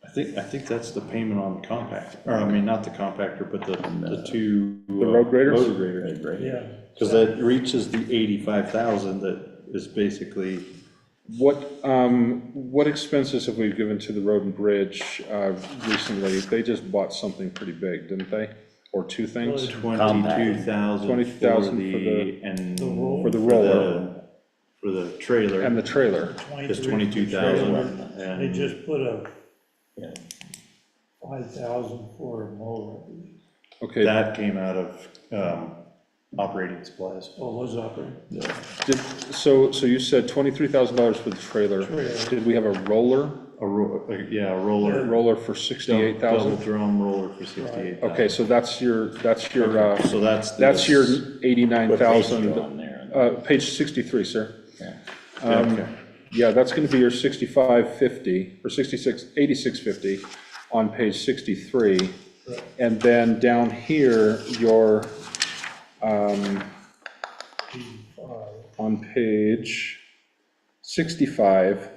I I think that's the payment on the compactor, or I mean, not the compactor, but the two.
The road graders?
Road graders.
Yeah.
Because that reaches the 85,000 that is basically,
What expenses have we given to the road and bridge recently? They just bought something pretty big, didn't they? Or two things?
22,000
20,000
for the, and.
For the roller
For the trailer.
and the trailer.
It's 22,000.
They
And
just put a
Yeah.
5,000 for a mower.
Okay,
that came out of operating supplies.
Oh, was operating?
so you said $23,000 for the trailer.
Trailer.
Did we have a roller?
A roller.
Roller for
Double
68,000?
drum roller for 68,000.
Okay, so that's your,
So that's.
that's your
What page
89,000.
you on there?
Page 63, sir.
Yeah.
Okay.
Yeah, that's gonna be your 6550, or 8650 on page 63. And then down here, your, on page 65,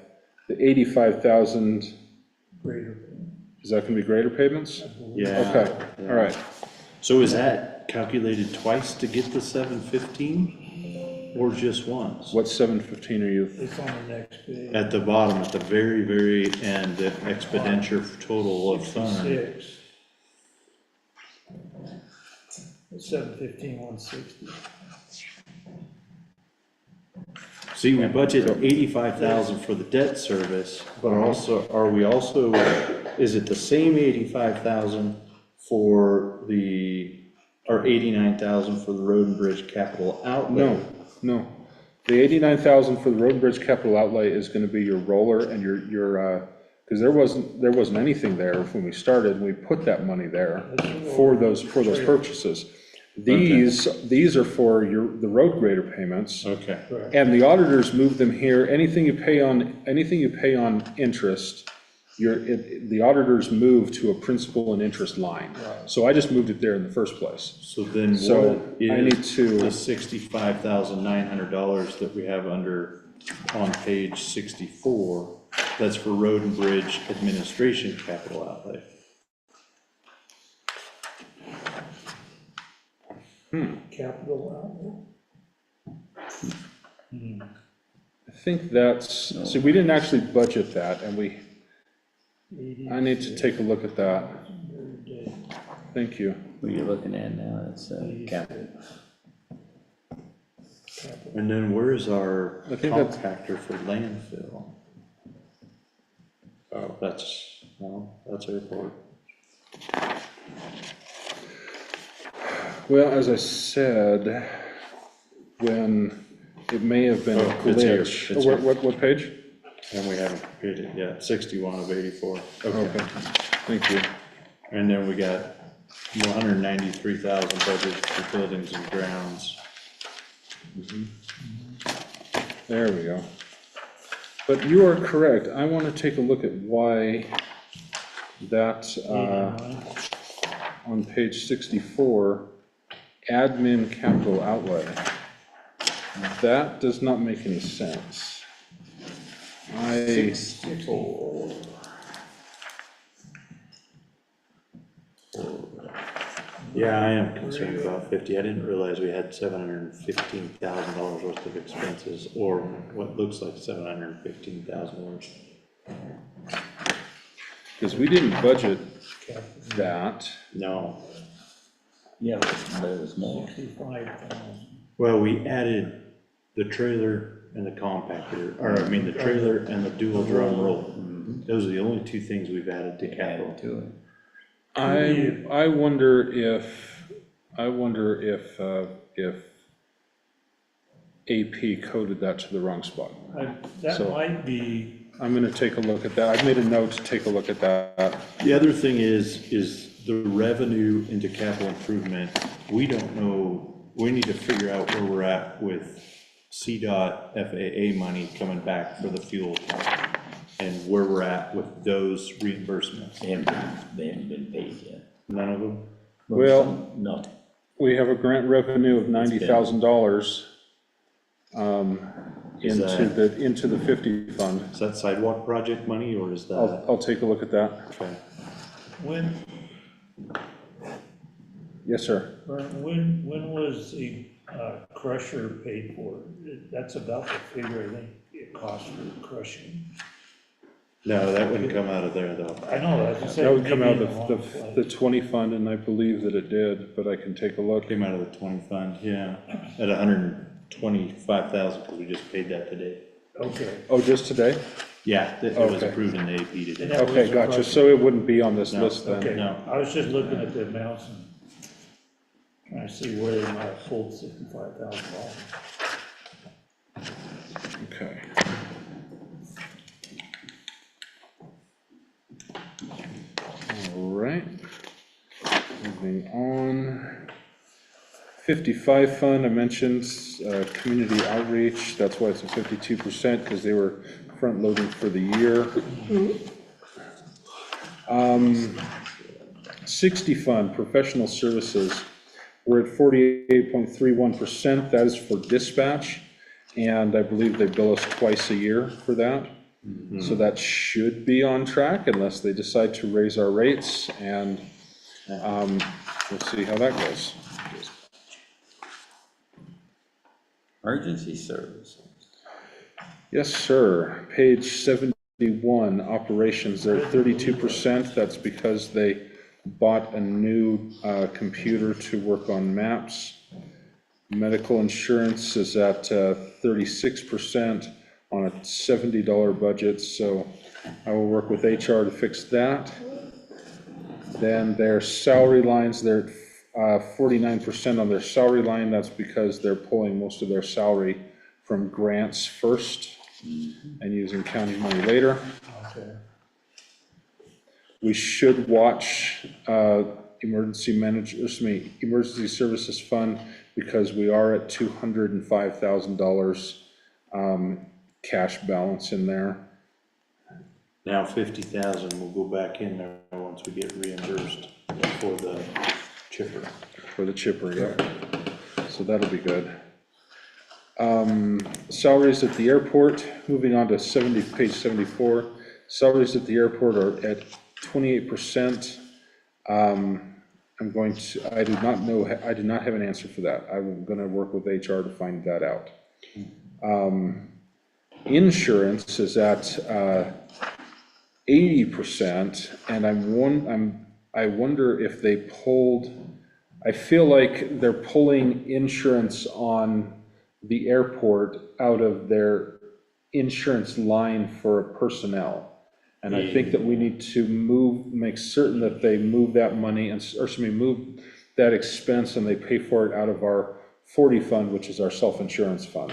the 85,000,
Greater.
is that gonna be greater payments?
Yeah.
Okay, all right.
So is that calculated twice to get the 715 or just once?
What 715 are you?
It's on the next page.
At the bottom, at the very, very end, the expenditure total of fund.
6. 715, 160.
See, we budgeted 85,000 for the debt service, but also, is it the same 85,000 for the, or 89,000 for the road and bridge capital outlay?
No. The 89,000 for the road and bridge capital outlay is gonna be your roller and your, because there wasn't anything there when we started, and we put that money there for those purchases. These are for the road grader payments.
Okay.
And the auditors move them here, anything you pay on interest, the auditors move to a principal and interest line. So I just moved it there in the first place.
So then
So
what
I need
is
to-
the $65,900 that we have on page 64? That's for road and bridge administration capital outlay.
Capital outlay.
I think that's, see, we didn't actually budget that, and I need to take a look at that. Thank you.
What you're looking at now, it's capital.
And then where's our
I think that's-
compactor for landfill? Oh, that's airport.
Well, as I said, when, it may have been a
Oh, it's here,
glitch.
it's here.
What page?
And we haven't paid it yet, 61 of 84.
Okay, thank you.
And then we got 193,000 budget for buildings and grounds.
There we go. But you are correct, I want to take a look at why that, on page 64, admin capital outlay. That does not make any sense.
Yeah, I am concerned about 50. I didn't realize we had $715,000 worth of expenses, or what looks like $715,000.
Because we didn't budget that.
No.
Yeah, but it was more.
65,000.
Well, we added the trailer and the compactor, or I mean, the trailer and the dual drum roll. Those are the only two things we've added to capital.
Added to it.
I wonder if AP coded that to the wrong spot.
That
So-
might be,
I'm gonna take a look at that. I've made a note to take a look at that.
The other thing is the revenue into capital improvement. We don't know, we need to figure out where we're at with CDOT FAA money coming back for the fuel account, and where we're at with those reimbursements.
They haven't been paid yet.
None of them?
Well-
No.
We have a grant revenue of $90,000.
Is
into the 50 fund.
Is that sidewalk project money, or is that?
I'll take a look at that.
Okay.
When,
Yes, sir.
when was the crusher paid for? That's about the figure I think it costs for crushing.
No, that wouldn't come out of there, though.
I know, as I said.
That would come
maybe
out
in
of
the
the 20 fund, and I believe that it did, but I can take a look.
Came out of the 20 fund, yeah, at 125,000, because we just paid that today.
Okay.
Oh, just today?
Yeah, it was
Okay.
approved in the AP today.
And that was
Okay,
the
gotcha.
crusher.
So it wouldn't be on this
No,
list then?
Okay,
No.
I was just looking at the amounts and trying to see where they might have pulled $65,000.
Okay. All right. Moving on. 55 fund, I mentioned, community outreach, that's why it's a 52%, because they were front loading for the year. 60 fund, professional services, we're at 48.31%, that is for dispatch, and I believe they bill us twice a year for that. So that should be on track unless they decide to raise our rates, and we'll see how that goes.
Emergency services.
Yes, sir. Page 71, operations, they're at 32%. That's because they bought a new computer to work on maps. Medical insurance is at 36% on a $70 budget, so I will work with HR to fix that. Then their salary lines, they're at 49% on their salary line. That's because they're pulling most of their salary from grants first and using county money later.
Okay.
We should watch emergency services fund, because we are at $205,000 cash balance in there.
Now 50,000 will go back in there once we get reimbursed for the chipper.
For the chipper, yeah. So that'll be good. Salaries at the airport, moving on to page 74. Salaries at the airport are at 28%. I do not have an answer for that. I'm gonna work with HR to find that out. Insurance is at 80%, and I wonder if they pulled, I feel like they're pulling insurance on the airport out of their insurance line for personnel. And I think that we need to make certain that they move that money, move that expense, and they pay for it out of our 40 fund, which is our self-insurance fund.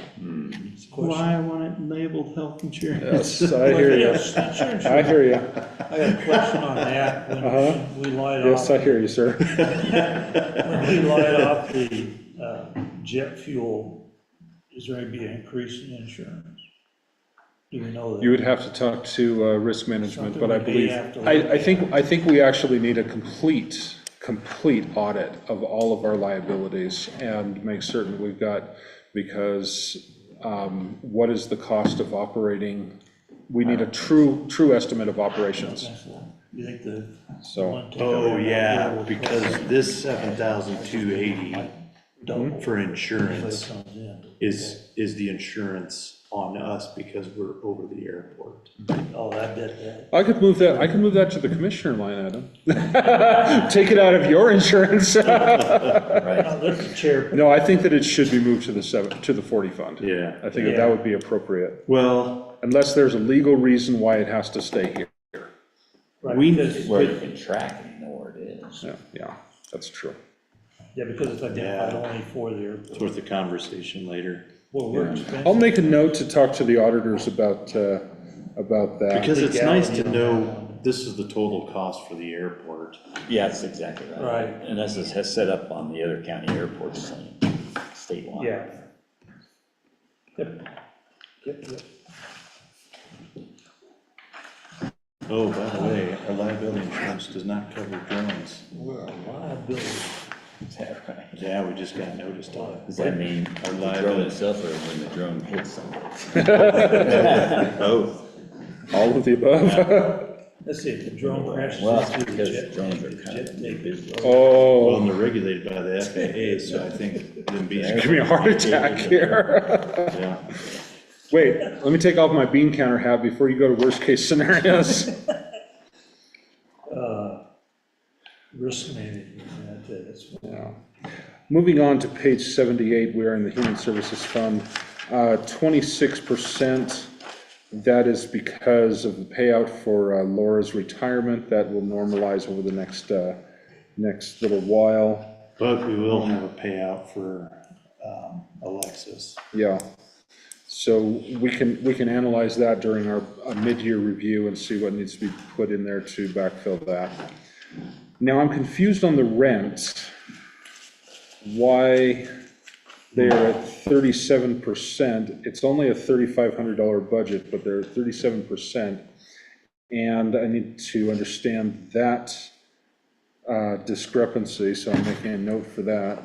Why I want it labeled health insurance?
Yes, I hear you. I hear you.
I got a question on that. When we light off.
Yes, I hear you, sir.
When we light off the jet fuel, is there going to be an increase in insurance? Do we know that?
You would have to talk to risk management,
Something
but I
we may
believe,
have to look
I think we actually need a complete audit of all of our liabilities and make certain we've got, because what is the cost of operating? We need a true estimate of operations.
You think the
So,
one takeout
Oh, yeah,
will
because this 7,280
double
for
if it
insurance
comes in?
is the insurance on us because we're over the airport.
Oh, I bet that.
I could move that to the commissioner line item. Take it out of your insurance.
Right.
Now, let the chair.
No, I think that it should be moved to the 40 fund.
Yeah.
I think that would be appropriate,
Well,
unless there's a legal reason why it has to stay here.
Right,
we-
because-
Where you can track it, know where it is.
Yeah, that's true.
Yeah, because it's identified
Yeah.
only for the
it's
airport.
worth the conversation later.
Well, we're expensive.
I'll make a note to talk to the auditors about that.
Because it's nice to
Legality on
know
that.
this is the total cost for the airport.
Yeah, that's exactly right.
Right.
And this is set up on the other county airports, statewide.
Yeah. Yep. Yep.
Oh, by the way, our liability insurance does not cover drones.
We're a liability.
Is that right?
Yeah, we just got noticed on it.
Does that mean
Our
the drone
liability.
itself or when the drone hits something?
Both.
All of the above?
Let's see, if the drone crashes
Well, it's
into the
because
jet.
drones are
the
kind
jet
of a
take
new business.
Well,
Oh,
and they're regulated by the FAA, so I think them being.
give me a heart attack here.
Yeah.
Wait, let me take off my bean counter hat before you go to worst case scenarios.
Risk management, that's what.
Yeah. Moving on to page 78, we are in the Human Services Fund. 26%, that is because of the payout for Laura's retirement. That will normalize over the next little while.
But we will have a payout for Alexis.
Yeah. So we can analyze that during our mid-year review and see what needs to be put in there to backfill that. Now, I'm confused on the rent, why they are at 37%. It's only a $3,500 budget, but they're at 37%. And I need to understand that discrepancy, so I'm making a note for that.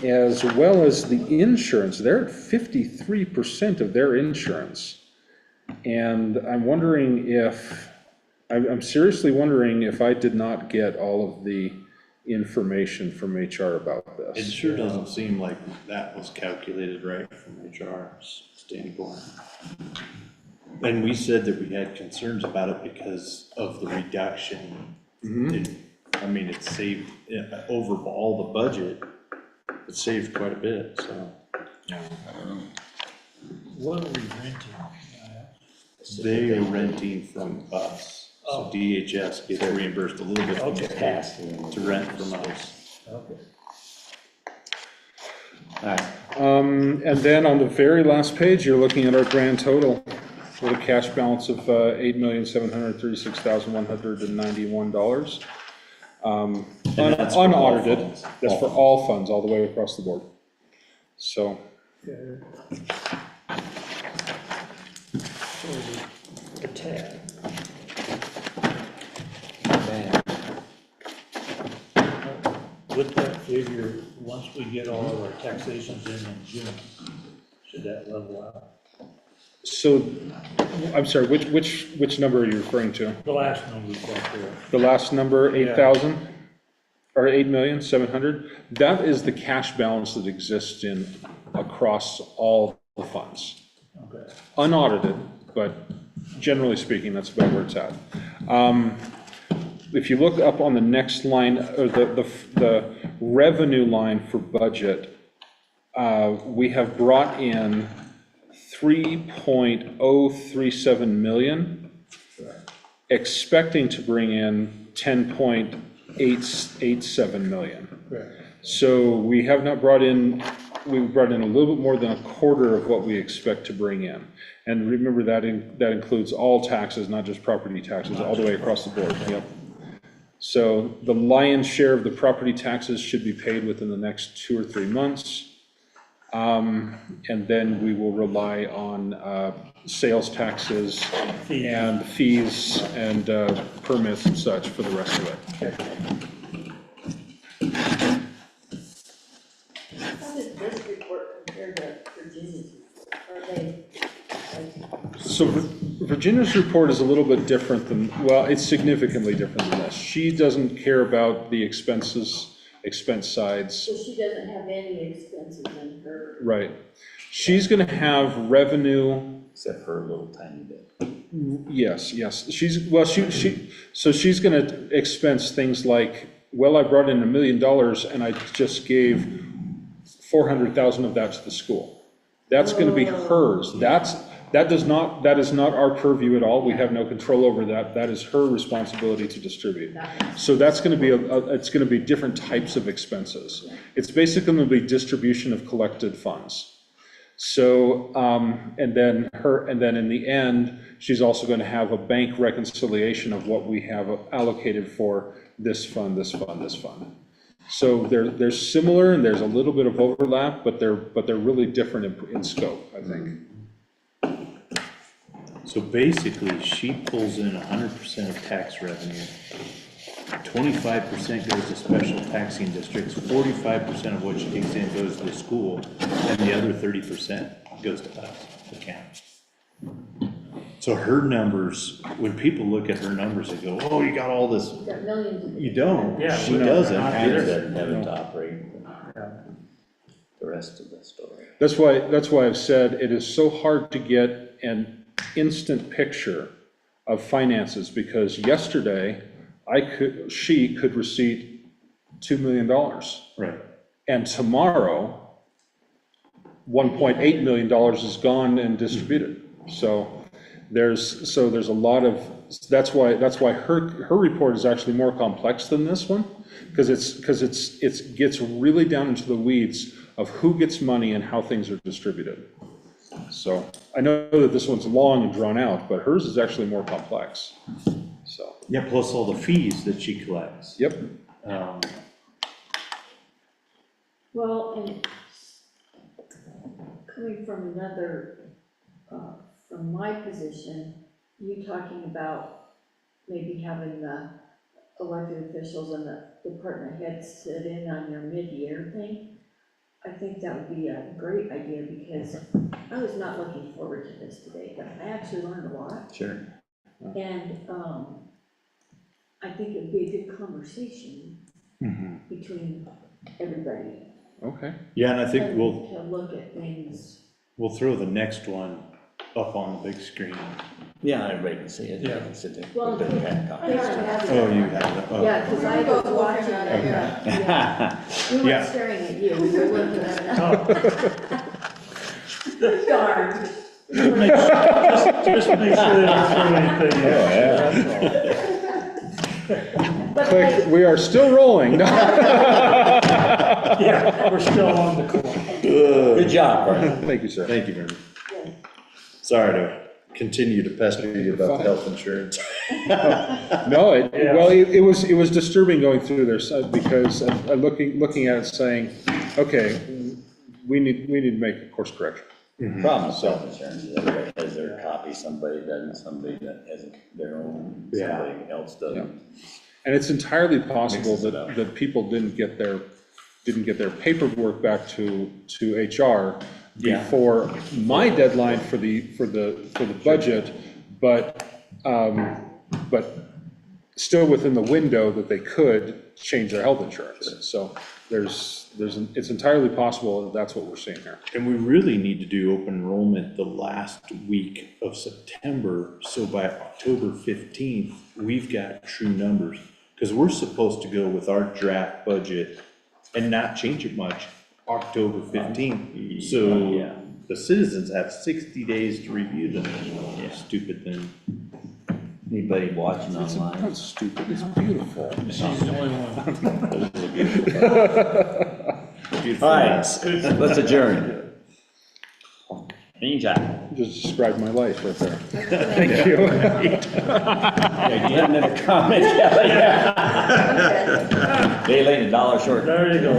As well as the insurance, they're at 53% of their insurance. And I'm wondering if, I'm seriously wondering if I did not get all of the information from HR about
It
this.
sure doesn't seem like that was calculated right from HR's standpoint. And we said that we had concerns about it because of the reduction. I mean, it saved, overall the budget, it saved quite a bit, so.
What are we renting?
They are renting from us, so DHS gets reimbursed a little bit from the
Okay.
state to rent from us.
Okay.
All right,
And then on the very last page, you're looking at our grand total with a cash balance of $8,736,191.
And that's for all
Unaudited,
funds.
that's for all funds, all the way across the board. So,
Okay. So the tab, with that figure, once we get all of our taxations in June, should that level out?
so, I'm sorry, which number are you referring to?
The last number we got there.
The last number,
Yeah.
8,000, or 8,700,000, that is the cash balance that exists across all the funds.
Okay.
Unaudited, but generally speaking, that's about where it's at. If you look up on the next line, or the revenue line for budget, we have brought in 3.037 million, expecting to bring in 10.887 million.
Correct.
So we have not brought in, we've brought in a little bit more than a quarter of what we expect to bring in. And remember that includes all taxes, not just property taxes, all the way across the board. Yep. So the lion's share of the property taxes should be paid within the next 2 or 3 months. And then we will rely on sales taxes and fees and permits and such for the rest of it.
How does this report compare to Virginia's report? Are they,
So Virginia's report is a little bit different than, well, it's significantly different than this. She doesn't care about the expense sides.
so she doesn't have any expenses in her,
Right. She's gonna have revenue,
except for a little tiny bit.
yes. So she's gonna expense things like, well, I brought in $1 million and I just gave 400,000 of that to the school. That's gonna be hers. That is not our purview at all. We have no control over that. That is her responsibility to distribute. So that's gonna be it's gonna be different types of expenses. It's basically gonna be distribution of collected funds. So, and then in the end, she's also gonna have a bank reconciliation of what we have allocated for this fund, this fund, this fund. So they're similar and there's a little bit of overlap, but they're really different in scope, I think.
So basically, she pulls in 100% of tax revenue 25% goes to special taxing districts, 45% of what she takes in goes to the school, and the other 30% goes to us, the county. So her numbers, when people look at her numbers, they go, oh, you got all this.
You've got millions of.
You don't.
Yeah,
She
we don't.
doesn't.
Not
And
either.
doesn't have it to operate
Yeah.
the rest of the story.
That's why I've said it is so hard to get an instant picture of finances, because yesterday, she could receipt $2 million.
Right.
And tomorrow, $1.8 million is gone and distributed. So there's a lot of, that's why her report is actually more complex than this one, because it gets really down into the weeds of who gets money and how things are distributed. So I know that this one's long and drawn out, but hers is actually more complex, so.
Yeah, plus all the fees that she collects.
Yep.
Well, and coming from another, from my position, you talking about maybe having the elected officials and the department heads sit in on your mid-year thing, I think that would be a great idea, because I was not looking forward to this today, but I actually learned a lot.
Sure.
And I think it'd be a good conversation between everybody.
Okay.
Yeah, and I think
and
we'll
to look at things.
throw the next one up on the big screen.
Yeah, everybody can see it. They
Yeah.
can sit there.
Well,
Put their copy.
I already have it.
Oh, you have it? Oh.
Yeah, because I was watching it,
Okay.
yeah. We
Yeah.
weren't staring at you, we were looking at it. Darn.
Just to make sure they don't throw anything in.
But
Click, we are still rolling.
Yeah, we're still on the clock.
Good job, Brian.
Thank you, sir.
Thank you, Mary. Sorry to continue to pester you about the health insurance.
No,
Yeah.
well, it was disturbing going through there, because I'm looking at it saying, okay, we need to make a course correction.
Problem with self-insurance is everybody has their copy, somebody doesn't, somebody that has their own,
Yeah.
somebody else doesn't.
And it's entirely possible
Mixes it up.
that people didn't get their paperwork back to HR
Yeah.
before my deadline for the budget, but still within the window that they could change their health insurance. So it's entirely possible that that's what we're seeing here.
And we really need to do open enrollment the last week of September, so by October 15th, we've got true numbers. Because we're supposed to go with our draft budget and not change it much, October 15th. So
Yeah.
the citizens have 60 days to review them. Stupid thing.
Anybody watching
It's
online?
not stupid, it's beautiful.
She's the only one.
Beautiful
All right,
mess.
let's adjourn. Anytime.
Just described my life right there. Thank you.
Yeah, do you have another comment, Kelly? Day late, a dollar short.
There you go.